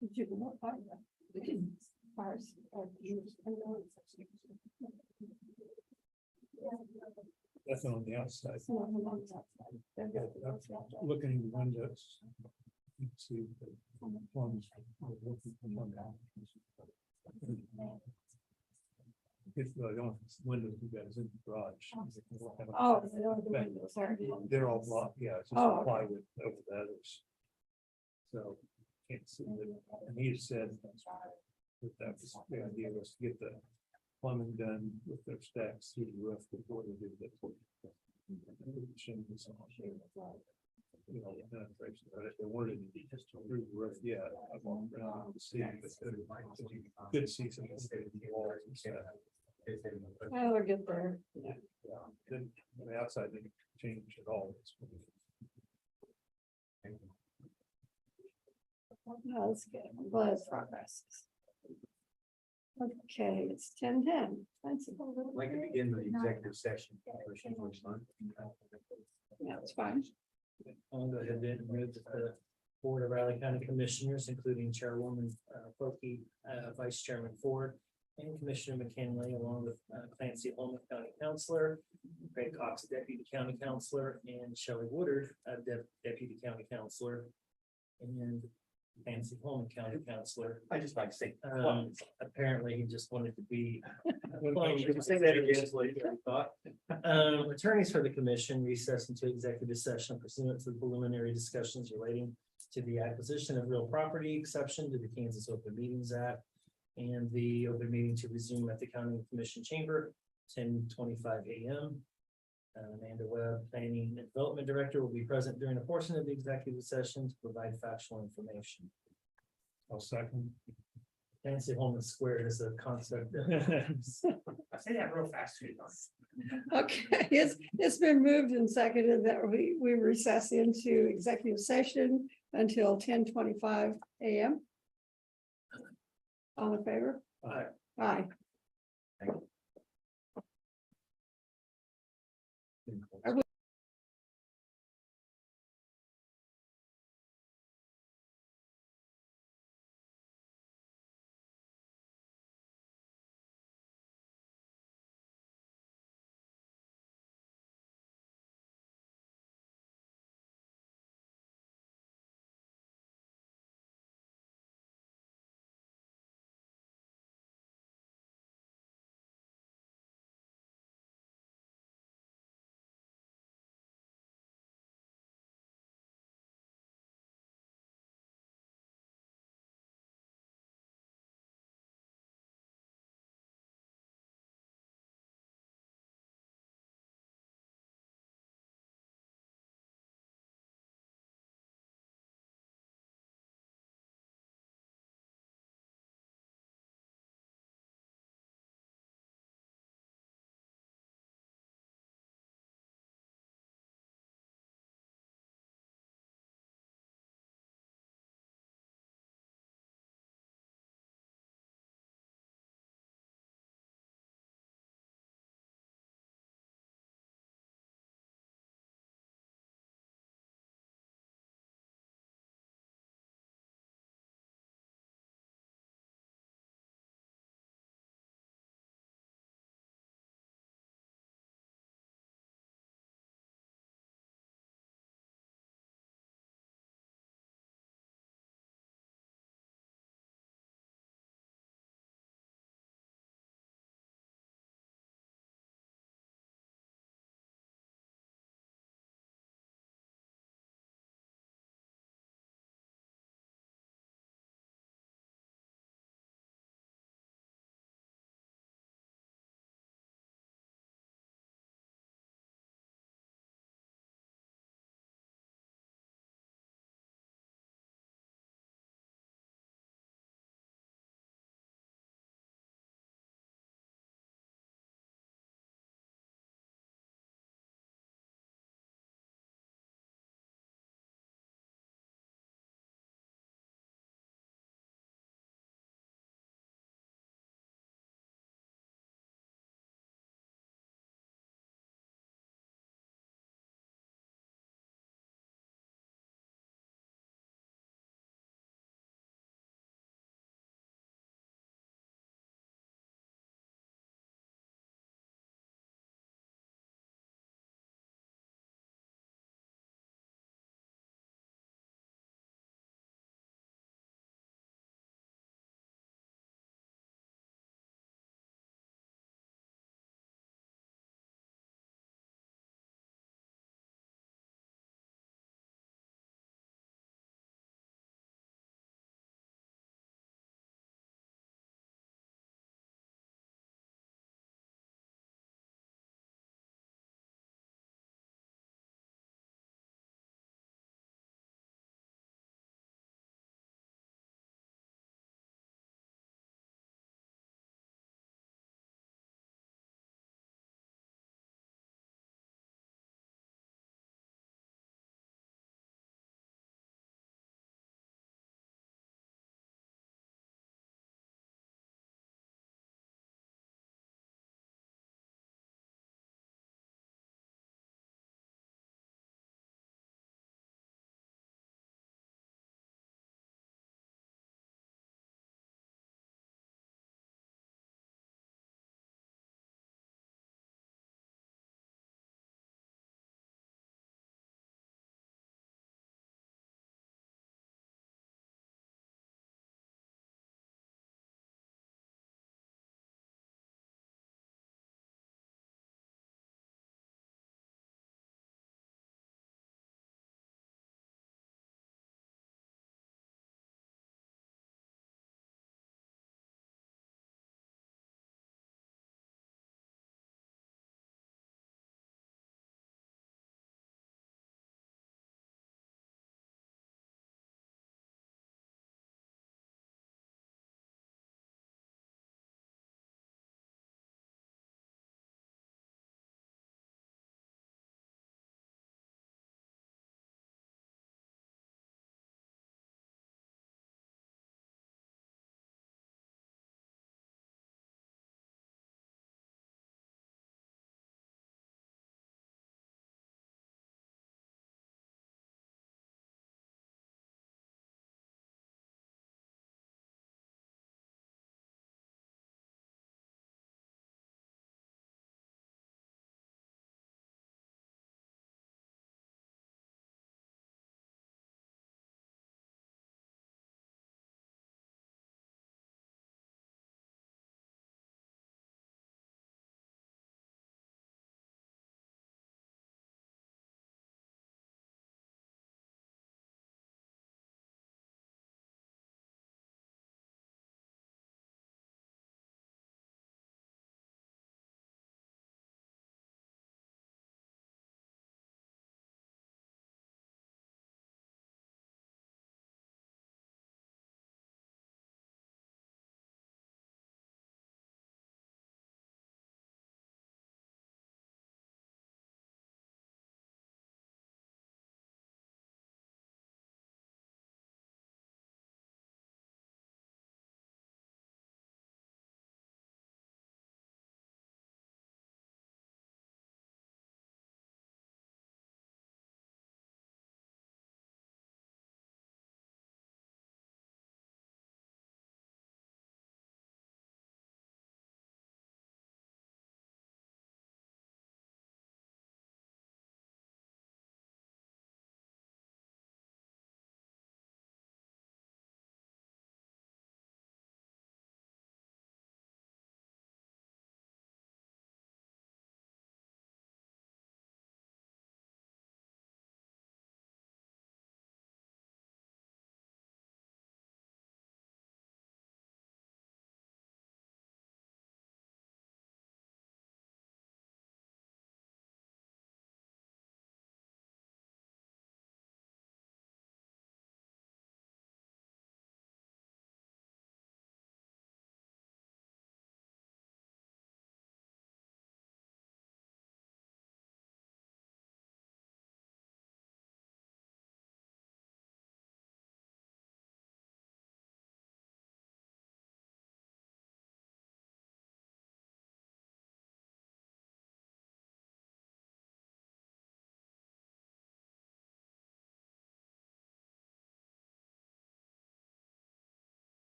But you can walk by that. Cars, use, I know That's on the outside. it's not on the outside. They've got the outside. Looking in the windows. You can see the plums. If the only windows you guys in the garage. Oh, they don't have the windows, are they? They're all blocked, yeah, it's just Oh, okay. plywood over the others. So, can't see it, and he had said that was, the idea was to get the plumbing done with their stacks through the roof before they do that. You know, the penetration, but if they wanted to be just through the roof, yeah, I walked around to see, but you could see some of the walls and stuff. Oh, they're good there. Yeah, then on the outside didn't change at all. No, that's good. I'm glad it's progress. Okay, it's 10:10. Like to begin the executive session. Yeah, it's fine. I'll go ahead and move that the Board of Riley County Commissioners, including Chairwoman Wilkie, Vice Chairman Ford, and Commissioner McKinley, along with Clancy Holman, County Counselor, Craig Cox, Deputy County Counselor, and Shelley Woodard, Deputy County Counselor, and Clancy Holman, County Counselor. I just like to say. Apparently, he just wanted to be. Could you say that again? Attorneys for the commission recess into executive session pursuant to the preliminary discussions relating to the acquisition of real property exception to the Kansas Open Meetings Act. And the open meeting to resume at the county commission chamber, 10:25 a.m. Amanda Webb, Planning and Development Director, will be present during a portion of the executive session to provide factual information. I'll second. Fancy Holman Square is a concept. I say that real fast. Too. Okay, it's been moved and seconded that we recess into executive session until 10:25 a.m. All in favor? Aye. Aye.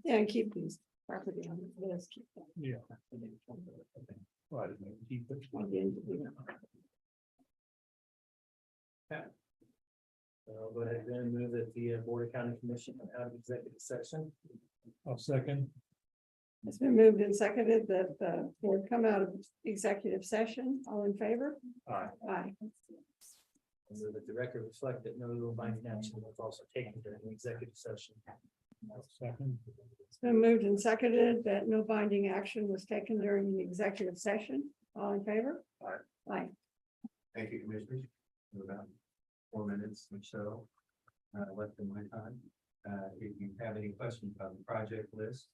Yeah, and keep these property on the list. Keep that. Yeah. Right, keep it. On the end of the- I'll go ahead and move that the Board of County Commission out of executive session. I'll second. It's been moved and seconded that the board come out of executive session. All in favor? Aye. Aye. And move that the record reflect that no binding action was also taken during the executive session. Second. It's been moved and seconded that no binding action was taken during the executive session. All in favor? Aye. Aye. Thank you, commissioners. We're about 4 minutes or so left in my time. If you have any questions about the project list,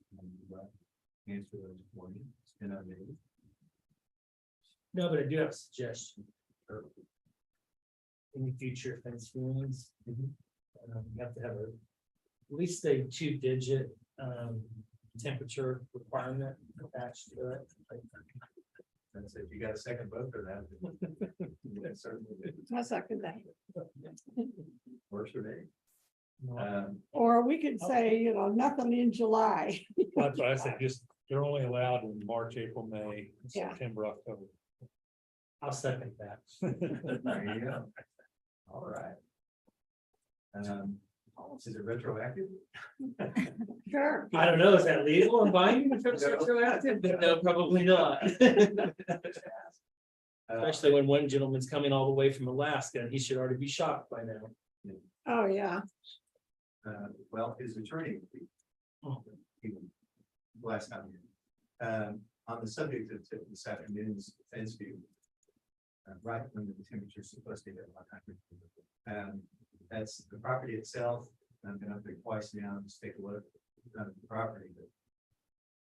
answer those for you. It's been updated. No, but I do have a suggestion. for any future fence viewings. You have to have at least a 2-digit temperature requirement attached to it. That's it. You got a second vote for that? Yeah, certainly. I second that. Works for me. Or we could say, you know, nothing in July. That's what I said, just, they're only allowed in March, April, May, Yeah. September, October. I'll second that. There you go. All right. Is it retroactive? Sure. I don't know, is that legal and binding if it's retroactive? But no, probably not. Especially when one gentleman's coming all the way from Alaska and he should already be shocked by now. Oh, yeah. Well, his attorney. Last time. On the subject of this afternoon's fence view. Right when the temperature is supposed to be at 100. That's the property itself. I've been up there twice now, just take a look at the property, but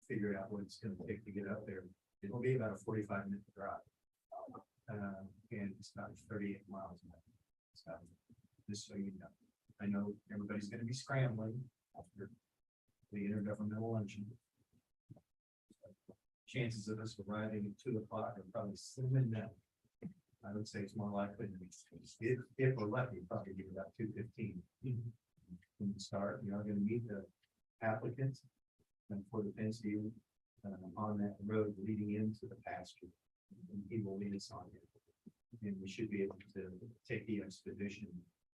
figure out what it's gonna take to get up there. It'll be about a 45-minute drive. And it's about 38 miles. So, just so you know, I know everybody's gonna be scrambling after the intergovernmental luncheon. Chances of us arriving at 2 o'clock are probably slim and down. I would say it's more likely to be, if we're lucky, probably be about 2:15. When we start, we are gonna meet the applicants and for the fence view on that road leading into the pasture. And he will lead us on it. And we should be able to take the expedition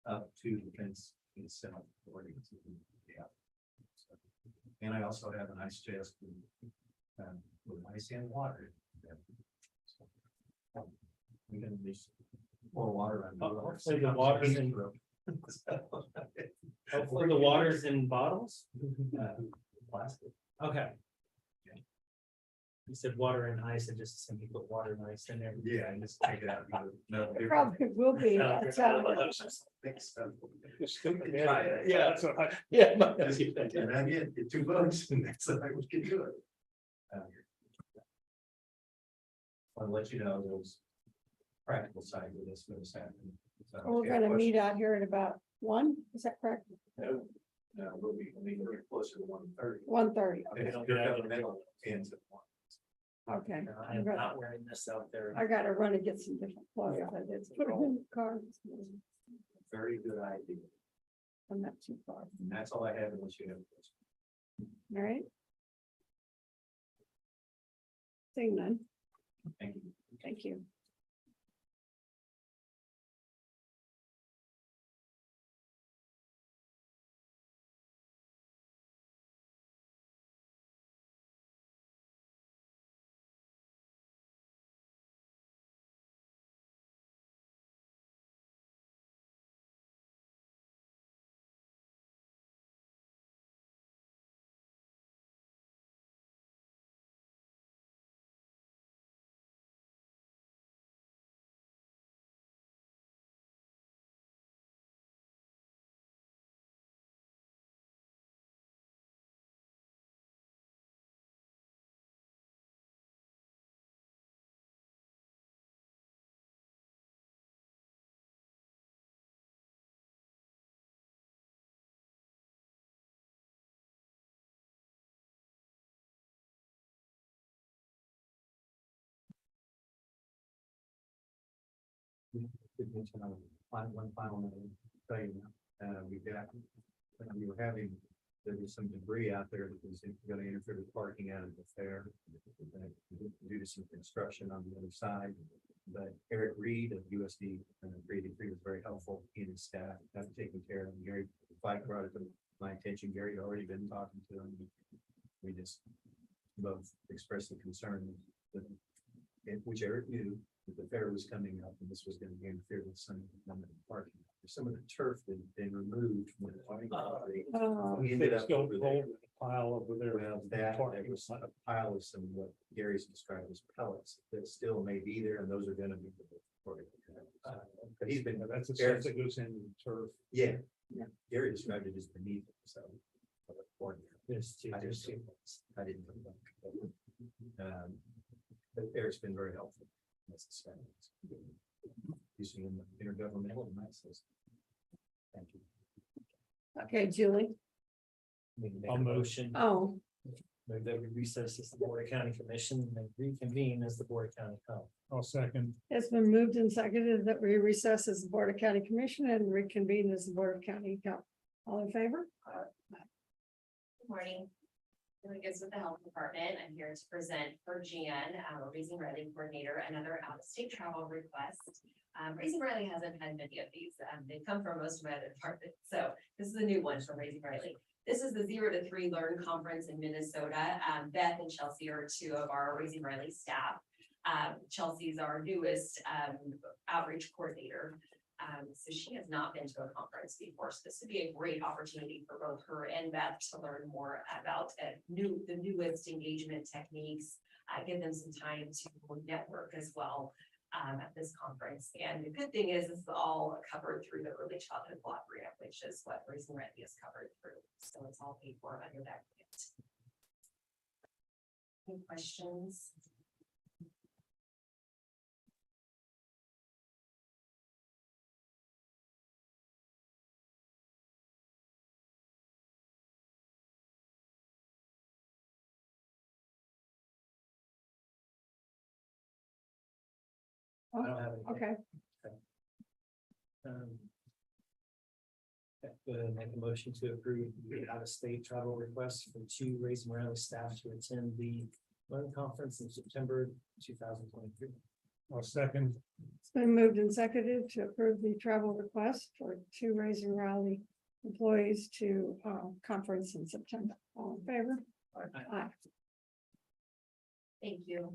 up to the fence itself. According to the so, and I also have an ice chest with ice and water. So, we can at least pour water on. Hopefully the water's in, hopefully the water's in bottles. Plastic. Okay. You said water and ice, and just simply put water and ice in there. Yeah, and just take it out. No, It probably will be. That's how- Yeah, that's what I, yeah. And again, get 2 votes and that's the way we can do it. I'll let you know those practical side of this for this afternoon. So, We're yeah, gonna question. meet out here at about 1, is that correct? No, we'll be very closer to 1:30. 1:30. If it's intergovernmental, ends at 1. Okay. I am not wearing this out there. I gotta run and get some different clothes. I did put them in the car. Very good idea. I'm not too far. And that's all I have unless you have a question. All right. Seeing none. Thank you. Thank you. Did mention on one final note, tell you, we got, we were having there was some debris out there that was gonna interfere with parking out of the fair. Due to some construction on the other side, but Eric Reed of USD Creative Free was very helpful in his staff, got it taken care of. Gary, Mike brought it to my attention. Gary had already been talking to him. We just both expressed the concern that, which Eric knew, that the fair was coming up and this was gonna interfere with some of the parking. Some of the turf that had been removed from the parking lot. Oh, We ended up Don't over hold there. the pile over there. Well, that, there was a pile of some, what Gary's described as pellets that still may be there, and those are gonna be. But he's been, That's the stuff that goes into the turf. yeah, Gary described it as beneath, it, so. There's two. I there's didn't, two. I didn't. But Eric's been very helpful. That's the same. He's in the intergovernmental, and that says. Thank you. okay, Julie. We can make I'll a move. motion. Oh, Move that we recess as the Board of County Commission and reconvene as the Board of County Health. I'll second. it's been moved and seconded that we recess as the Board of County Commission and reconvene as the Board of County Health. All in favor? Good morning. Doing good with the health department. I'm here to present for Jan, our Raising Riley coordinator, another out-of-state travel request. Raising Riley hasn't had many of these. They come from most of my other departments. So this is a new one from Raising Riley. This is the 0 to 3 Learn Conference in Minnesota. Beth and Chelsea are two of our Raising Riley staff. Chelsea's our newest outreach coordinator. So she has not been to a conference before. So this would be a great opportunity for both her and Beth to learn more about the newest engagement techniques. Give them some time to network as well at this conference. And the good thing is it's all covered through the Early Childhood Block Grant, which is what Raising Riley is covered through. So it's all paid for under that grant. Any questions? I don't have any. Okay, Go ahead and make a motion to approve the out-of-state travel request for 2 Raising Riley staff to attend the Learn Conference in September 2023. I'll second. it's been moved and seconded to approve the travel request for 2 Raising Raleigh employees to conference in September. All in favor? Aye. Thank you.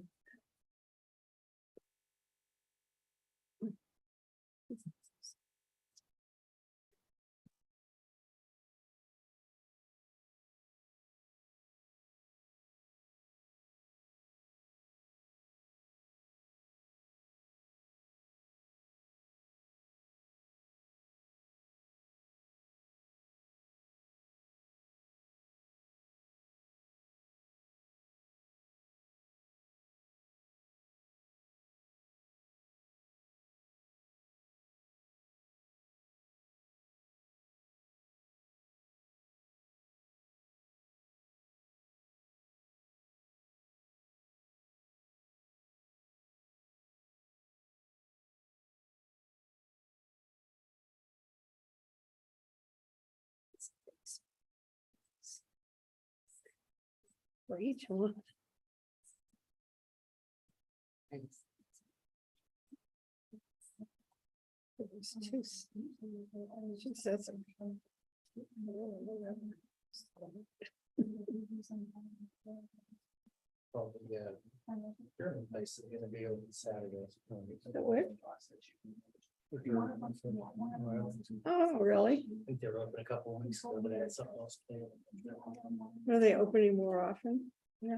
For each one. There's two sets of. Probably, yeah. They're in place, they're gonna be open Saturday. The what? Oh, really? I think they were open a couple of weeks ago, but they had something else planned. Are they opening more often? Yeah.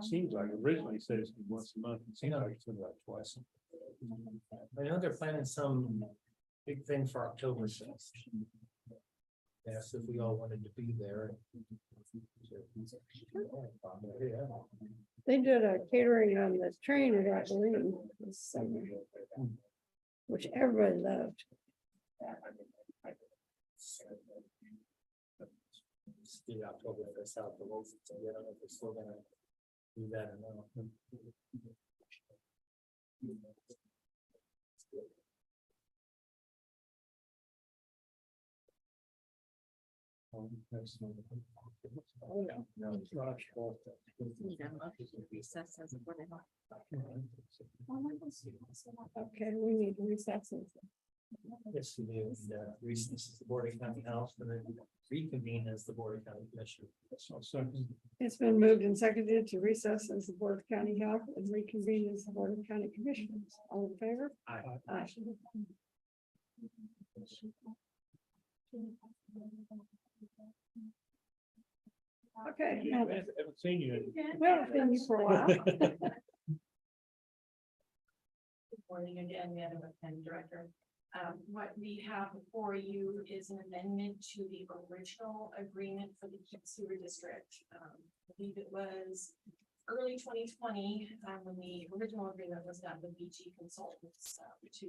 Seems like originally it said it's once a month. It seems like it's been like twice. I know they're planning some big thing for October. Yes, if we all wanted to be there. They did a catering on the train at Abilene this summer, which everybody loved. The October first out the wolf, so I don't know if they're still gonna do that or not. Oh, no, no. Need a motion to recess as a board of health. Okay, we need recesses. Yes, we do. And, recess as the Board of County Health and then reconvene as the Board of County Commissioner. It's been moved and seconded to recess as the Board of County Health and reconvene as the Board of County Commissioners. All in favor? Aye. Aye. Okay, I now, haven't seen you. we haven't seen you for a while. Good morning again, Madam County Director. What we have before you is an amendment to the original agreement for the Keep Sewer District. I believe it was early 2020, when the original agreement was done with BG Consultants, to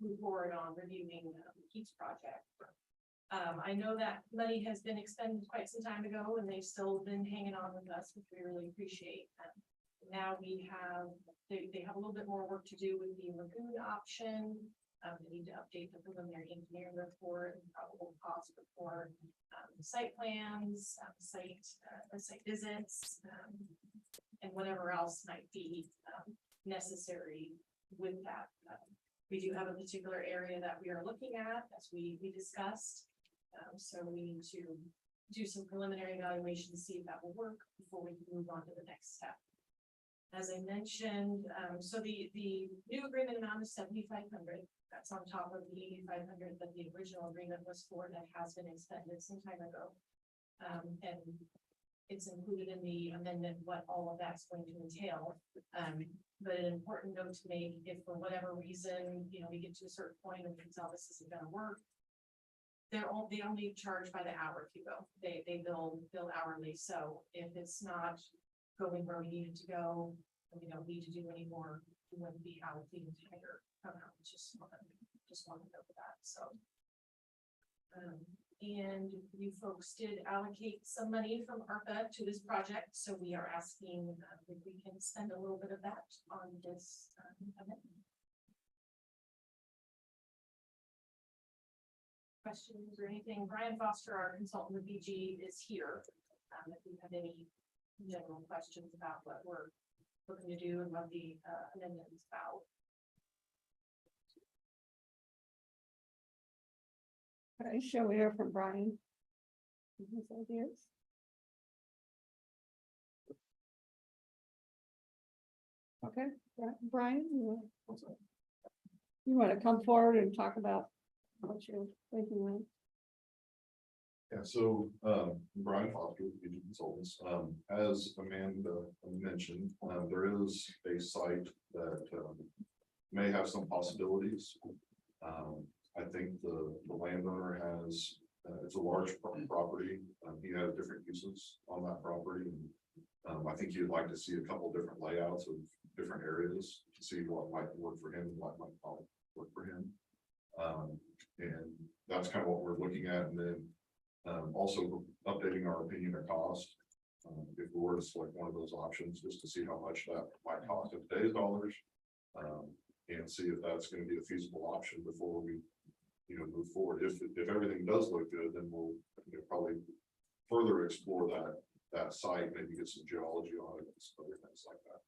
move forward on reviewing the Keeps project. I know that money has been expended quite some time ago and they've still been hanging on with us, which we really appreciate. Now we have, they have a little bit more work to do with the lagoon option. They need to update the preliminary engineering report and probable cost report, site plans, site visits, and whatever else might be necessary with that. We do have a particular area that we are looking at, as we discussed. So we need to do some preliminary evaluation, see if that will work before we can move on to the next step. As I mentioned, so the new agreement amount is $7,500. That's on top of the $8,500 that the original agreement was for, that has been expended some time ago. And it's included in the amendment what all of that's going to entail. But an important note to make, if for whatever reason, we get to a certain point and we can tell this isn't gonna work, they only charge by the hour if you go. They bill hourly. So if it's not going where we need it to go, and we don't need to do any more, we wouldn't be out the entire amount. Just want to know that. So, and you folks did allocate some money from ARPA to this project, so we are asking if we can spend a little bit of that on this amendment. Questions or anything? Brian Foster, our consultant with BG, is here. If you have any general questions about what we're looking to do and what the amendment is about. Okay, shall we hear from Brian? His ideas? Okay, Brian, you want to come forward and talk about what you're thinking of? Yeah, so, Brian Foster with BG Consultants, as Amanda mentioned, there is a site that, may have some possibilities. I think the landowner has, it's a large property, he has different uses on that property. And I think you'd like to see a couple different layouts of different areas to see what might work for him and what might not work for him. And that's kind of what we're looking at. And then also updating our opinion of cost. If we were to select one of those options, just to see how much that might cost in today's dollars. And see if that's going to be a feasible option before we, move forward. If everything does look good, then we'll probably further explore that site, maybe get some geology on it and some other things like that.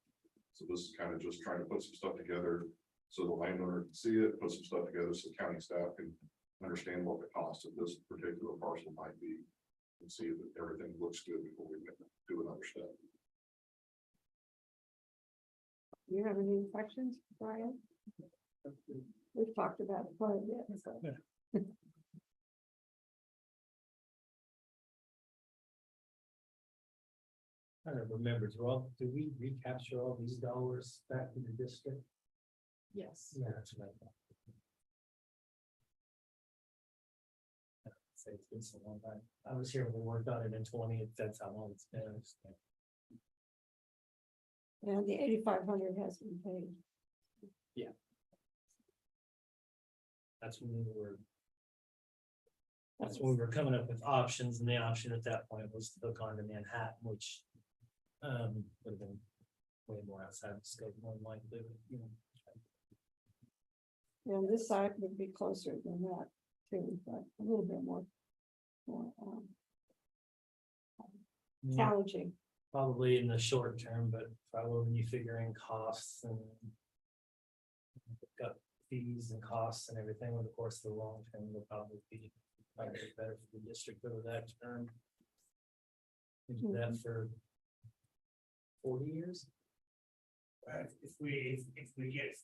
So this is kind of just trying to put some stuff together so the landowner can see it, put some stuff together so the county staff can understand what the cost of this particular parcel might be and see if everything looks good before we do another step. Do you have any questions, Brian? We've talked about it quite a bit. So. I don't remember, do we recapture all these dollars back in the district? Yes. Yeah, that's what I thought. Say it's been so long time. I was here when we worked on it in 20, if that's how long it's been. And the 8,500 has been paid. That's when we were coming up with options, and the option at that point was to hook on to Manhattan, which would have been way more outside the scope, more than likely, And this side would be closer than that too, but a little bit more more, Yeah, challenging. probably in the short term, but probably when you figure in costs and got fees and costs and everything, over the course of the long term, will probably be better for the district over that term. Do that for 40 years. If we get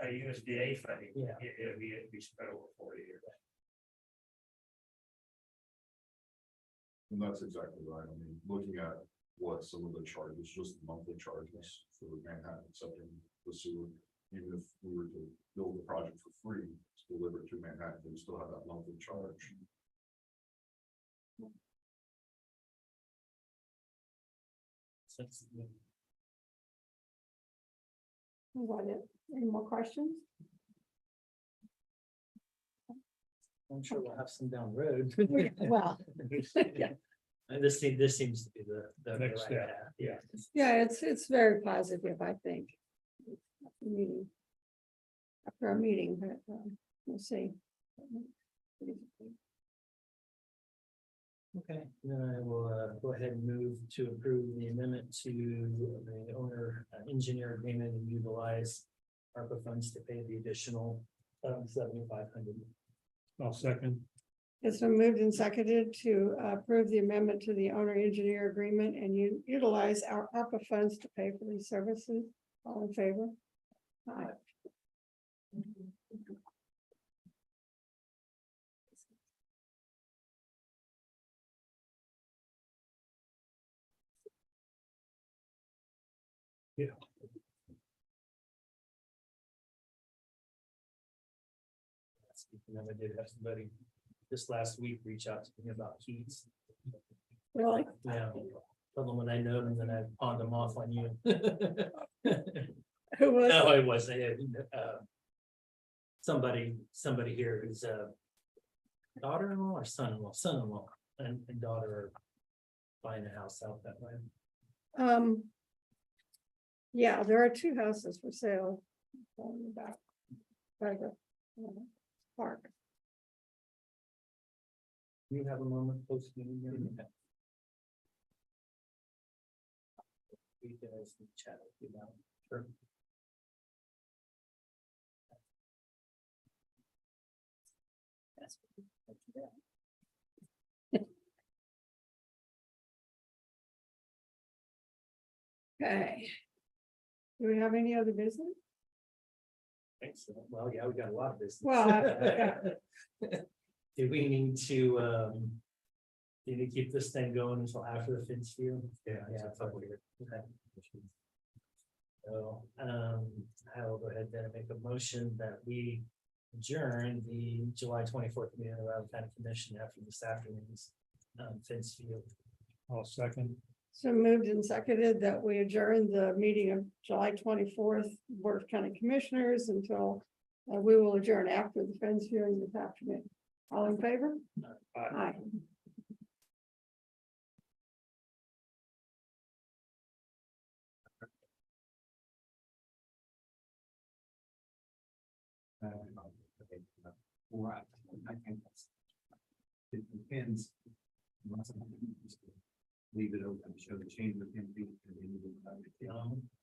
a USDA funding, Yeah. it'd be spread over 40 years. And that's exactly right. I mean, looking at what some of the charges, just the monthly charges for Manhattan accepting the sewer. Even if we were to build the project for free, to deliver it to Manhattan, they still have that monthly charge. Since Is that it? Any more questions? I'm sure we'll have some down the road. Well, Yeah. And this seems to be the Next right step. path. Yeah. yeah, it's very positive, I think. Meeting. After our meeting, but we'll see. Okay, then I will go ahead and move to approve the amendment to the owner engineer agreement and utilize ARPA funds to pay the additional 7,500. I'll second. It's been moved and seconded to approve the amendment to the owner engineer agreement and utilize our ARPA funds to pay for these services. All in favor? Aye. Speaking of, I did have somebody this last week reach out to me about keys. Really? Yeah, told them when I know them, then I pawned them off on you. Who was? No, it wasn't. Somebody here who's a daughter-in-law or son-in-law, and daughter are buying a house out that way. Yeah, there are two houses for sale. On the back. By the park. You have a moment post meeting. We guys can chat with you about. Sure. Okay. Do we have any other business? Thanks. Well, yeah, we got a lot of business. Well, yeah. Do we need to keep this thing going until after the fence view? Yeah, it's up weird. Okay. So, I'll go ahead then and make a motion that we adjourn the July 24th meeting of the Loudoun County Commission after this afternoon's fence view. I'll second. So moved and seconded that we adjourn the meeting of July 24th, Board of County Commissioners until we will adjourn after the fence hearing this afternoon. All in favor? Aye. Right, I think that's. It depends. Leave it open, show the change of 10 feet. And then you